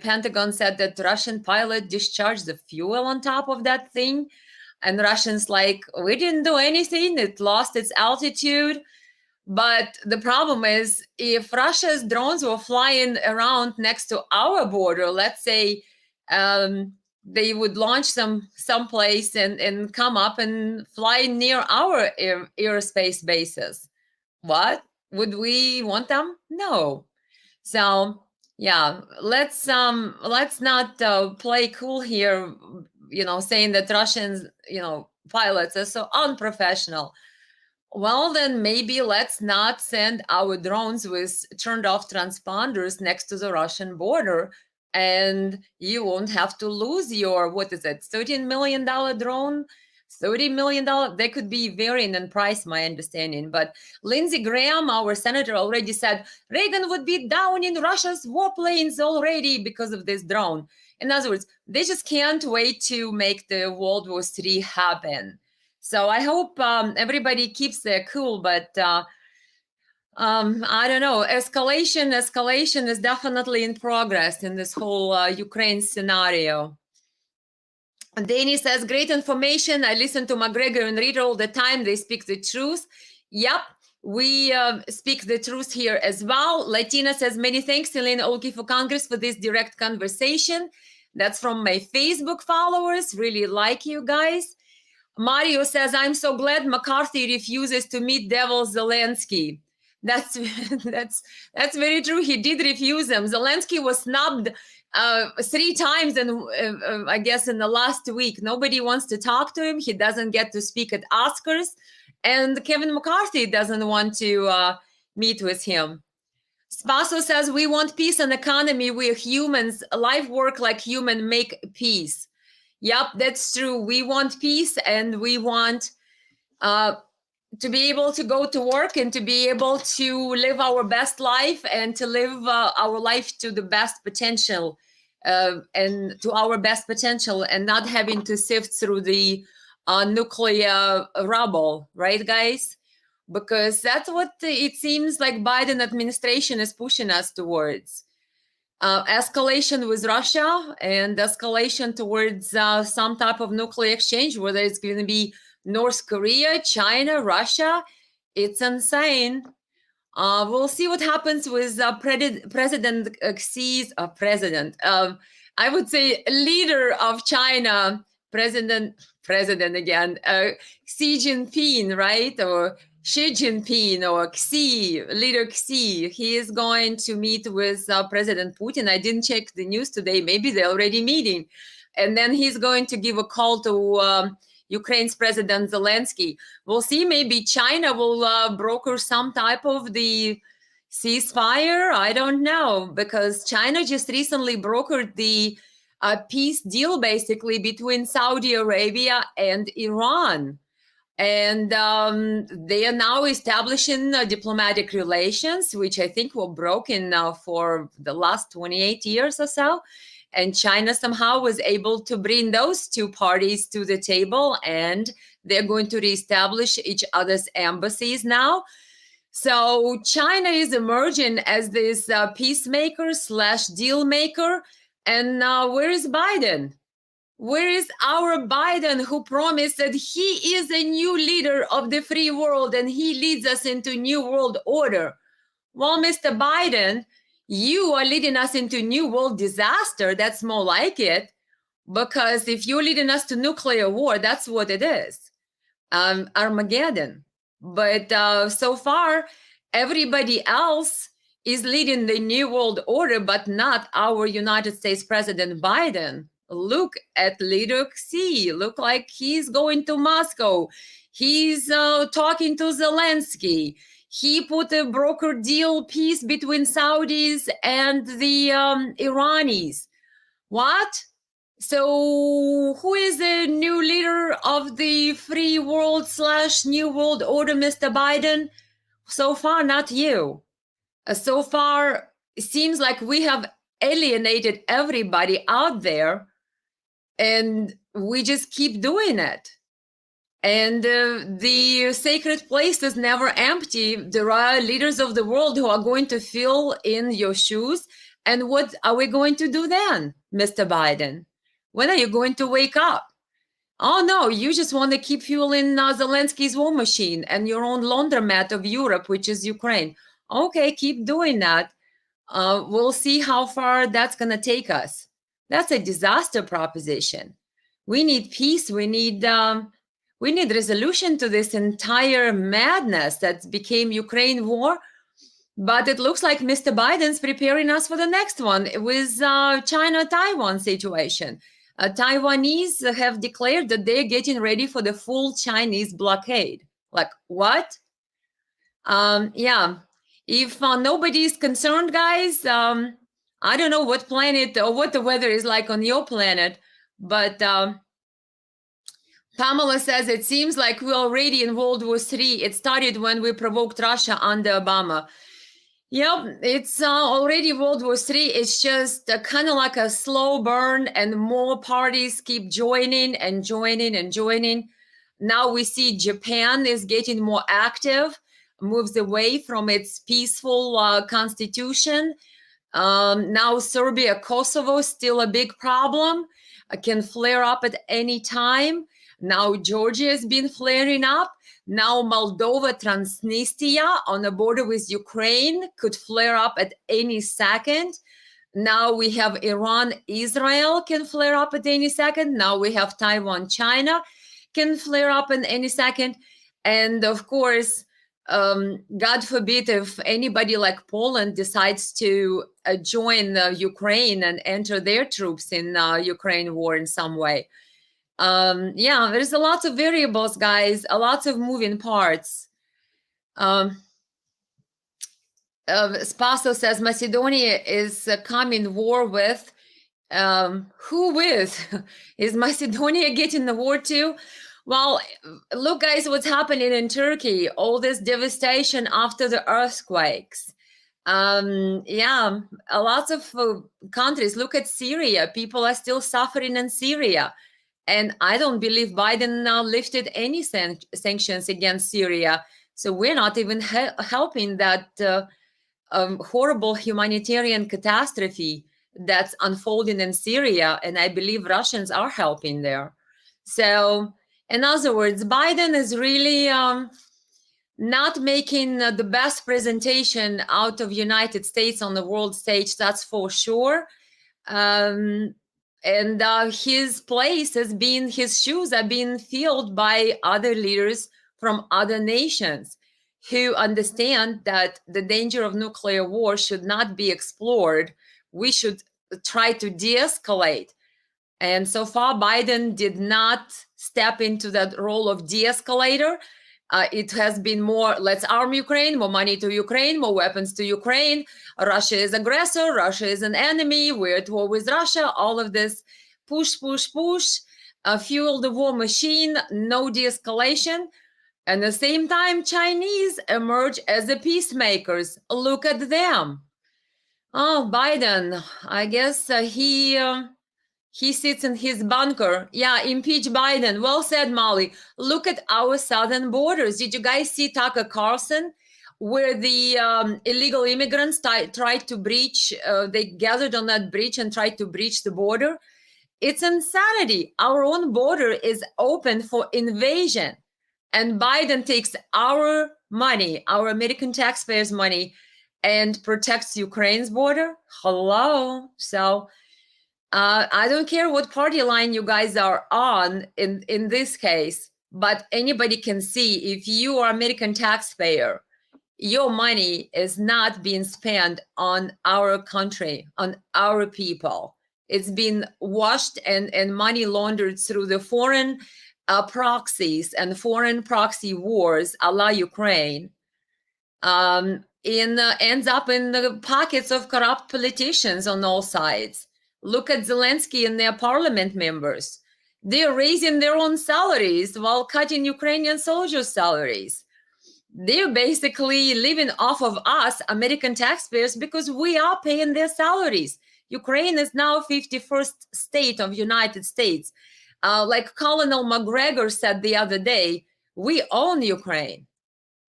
Pentagon said that Russian pilot discharged the fuel on top of that thing. And Russians like, we didn't do anything. It lost its altitude. But the problem is, if Russia's drones were flying around next to our border, let's say they would launch them someplace and come up and fly near our airspace bases. What? Would we want them? No. So yeah, let's not play cool here, saying that Russians, pilots are so unprofessional. Well, then maybe let's not send our drones with turned off transponders next to the Russian border, and you won't have to lose your, $13 million drone, $30 million. They could be varying in price, my understanding. But Lindsey Graham, our senator, already said Reagan would be down in Russia's warplanes already because of this drone. In other words, they just can't wait to make the World War III happen. So I hope everybody keeps their cool, but I don't know. Escalation is definitely in progress in this whole Ukraine scenario. Danny says, great information. I listen to McGregor and Reader all the time. They speak the truth. Yep. we speak the truth here as well. Latina says, many thanks, Elena Olki, for Congress for this direct conversation. That's from my Facebook followers. Really like you guys. Mario says, I'm so glad McCarthy refuses to meet Devil Zelensky. That's that's very true. He did refuse him. Zelensky was snubbed 3 times, and I guess in the last week, nobody wants to talk to him. He doesn't get to speak at Oscars, and Kevin McCarthy doesn't want to meet with him. Spaso says, we want peace and economy. We're humans. Life work like human, make peace. Yep, that's true. We want peace, and we want to be able to go to work and to be able to live our best life and to live our life to the best potential and to our best potential, and not having to sift through the nuclear rubble, right, guys? Because that's what it seems like Biden administration is pushing us towards. Escalation with Russia and escalation towards some type of nuclear exchange, whether it's going to be North Korea, China, Russia. It's insane. We'll see what happens with President Xi's president. I would say leader of China, President again, Xi Jinping, right? Or Xi Jinping or Xi, leader Xi. He is going to meet with President Putin. I didn't check the news today. Maybe they're already meeting. And then he's going to give a call to Ukraine's President Zelensky. We'll see. Maybe China will broker some type of the ceasefire. I don't know, because China just recently brokered the peace deal basically between Saudi Arabia and Iran. And they are now establishing diplomatic relations, which I think were broken now for the last 28 years or so. And China somehow was able to bring those two parties to the table, and they're going to reestablish each other's embassies now. So China is emerging as this peacemaker / deal maker. And where is Biden? Where is our Biden, who promised that he is a new leader of the free world and he leads us into new world order? Well, Mr. Biden, you are leading us into new world disaster. That's more like it, because if you're leading us to nuclear war, that's what it is, Armageddon. But so far, everybody else is leading the new world order, but not our United States President Biden. Look at leader Xi. Look like he's going to Moscow. He's talking to Zelensky. He put a broker deal peace between Saudis and the Iranis. What? So who is the new leader of the free world / new world order, Mr. Biden? So far, not you. So far, it seems like we have alienated everybody out there, and we just keep doing it. And the sacred place is never empty. There are leaders of the world who are going to fill in your shoes. And what are we going to do then, Mr. Biden? When are you going to wake up? Oh, no, you just want to keep fueling Zelensky's war machine and your own laundromat of Europe, which is Ukraine. Okay, keep doing that. We'll see how far that's going to take us. That's a disaster proposition. We need peace. We need resolution to this entire madness that became Ukraine war. But it looks like Mr. Biden's preparing us for the next one with China-Taiwan situation. Taiwanese have declared that they're getting ready for the full Chinese blockade. Like, what? Yeah. If nobody is concerned, guys, I don't know what planet or what the weather is like on your planet, but Pamela says, it seems like we're already in World War III. It started when we provoked Russia under Obama. Yep, it's already World War III. It's just kind of like a slow burn, and more parties keep joining and joining and joining. Now we see Japan is getting more active, moves away from its peaceful constitution. Now Serbia, Kosovo, still a big problem, can flare up at any time. Now Georgia has been flaring up. Now Moldova, Transnistria on the border with Ukraine could flare up at any second. Now we have Iran, Israel can flare up at any second. Now we have Taiwan, China can flare up in any second. And of course, God forbid if anybody like Poland decides to join Ukraine and enter their troops in Ukraine war in some way. Yeah, there's a lot of variables, guys, a lot of moving parts. Spaso says Macedonia is coming war with. Who with? Is Macedonia getting the war too? Well, look, guys, what's happening in Turkey, all this devastation after the earthquakes. Yeah, a lot of countries, look at Syria. People are still suffering in Syria. And I don't believe Biden now lifted any sanctions against Syria. So we're not even helping that horrible humanitarian catastrophe that's unfolding in Syria. And I believe Russians are helping there. So, in other words, Biden is really not making the best presentation out of United States on the world stage, that's for sure. And his place has been, his shoes are being filled by other leaders from other nations who understand that the danger of nuclear war should not be explored. We should try to de-escalate. And so far, Biden did not step into that role of de-escalator. It has been more, let's arm Ukraine, more money to Ukraine, more weapons to Ukraine. Russia is aggressor, Russia is an enemy, we're at war with Russia. All of this push, push, push, fuel the war machine, no de-escalation. And at the same time, Chinese emerge as the peacemakers. Look at them. Oh, Biden, I guess he sits in his bunker. Yeah, impeach Biden. Well said, Molly. Look at our southern borders. Did you guys see Tucker Carlson, where the illegal immigrants tried to breach, they gathered on that bridge and tried to breach the border? It's insanity. Our own border is open for invasion. And Biden takes our money, our American taxpayers' money, and protects Ukraine's border. Hello. So I don't care what party line you guys are on in this case, but anybody can see if you are American taxpayer, your money is not being spent on our country, on our people. It's been washed and money laundered through the foreign proxies and foreign proxy wars a la Ukraine. Ends up in the pockets of corrupt politicians on all sides. Look at Zelensky and their parliament members. They're raising their own salaries while cutting Ukrainian soldiers' salaries. They're basically living off of us, American taxpayers, because we are paying their salaries. Ukraine is now 51st state of United States. Like Colonel McGregor said the other day, we own Ukraine.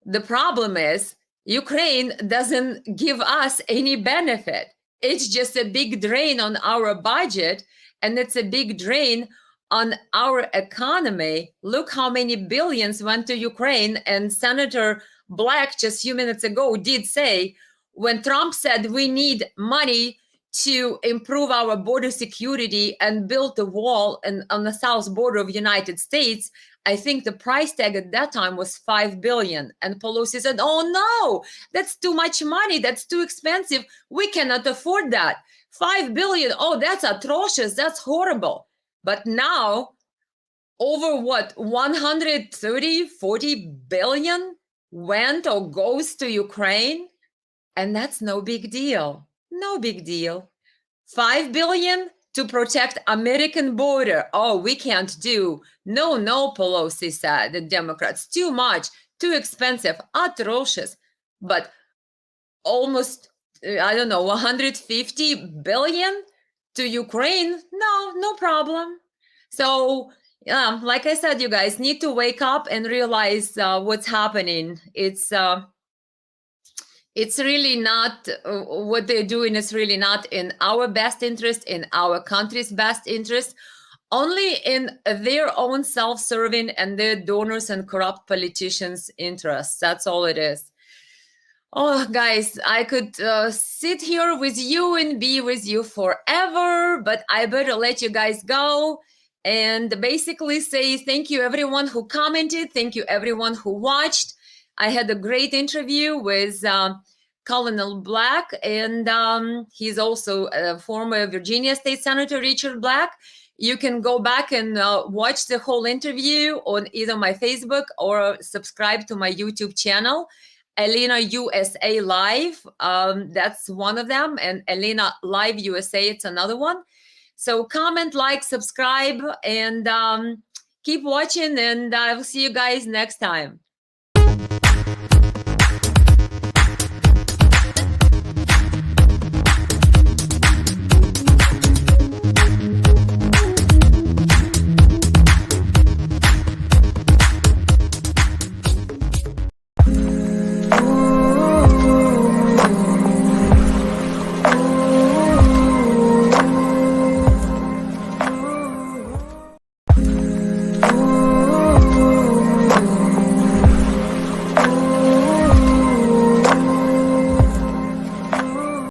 The problem is Ukraine doesn't give us any benefit. It's just a big drain on our budget, and it's a big drain on our economy. Look how many billions went to Ukraine. And Senator Black just a few minutes ago did say, when Trump said we need money to improve our border security and build the wall on the south border of the United States, I think the price tag at that time was $5 billion. And Pelosi said, oh no, that's too much money. That's too expensive. We cannot afford that. $5 billion. Oh, that's atrocious. That's horrible. But now over what, 130, 40 billion went or goes to Ukraine. And that's no big deal. No big deal. 5 billion to protect American border. Oh, we can't do. No, Pelosi said, the Democrats, too much, too expensive, atrocious. But almost, I don't know, 150 billion to Ukraine? No problem. So, like I said, you guys need to wake up and realize what's happening. It's really not, what they're doing is really not in our best interest, in our country's best interest. only in their own self-serving and their donors and corrupt politicians' interests. That's all it is. Oh, guys, I could sit here with you and be with you forever, but I better let you guys go and basically say thank you, everyone who commented. Thank you, everyone who watched. I had a great interview with Colonel Black, and he's also a former Virginia State Senator Richard Black. You can go back and watch the whole interview on either my Facebook or subscribe to my YouTube channel. Elena USA Live, that's one of them, and Elena Live USA, it's another one. So comment, like, subscribe, and keep watching, and I will see you guys next time.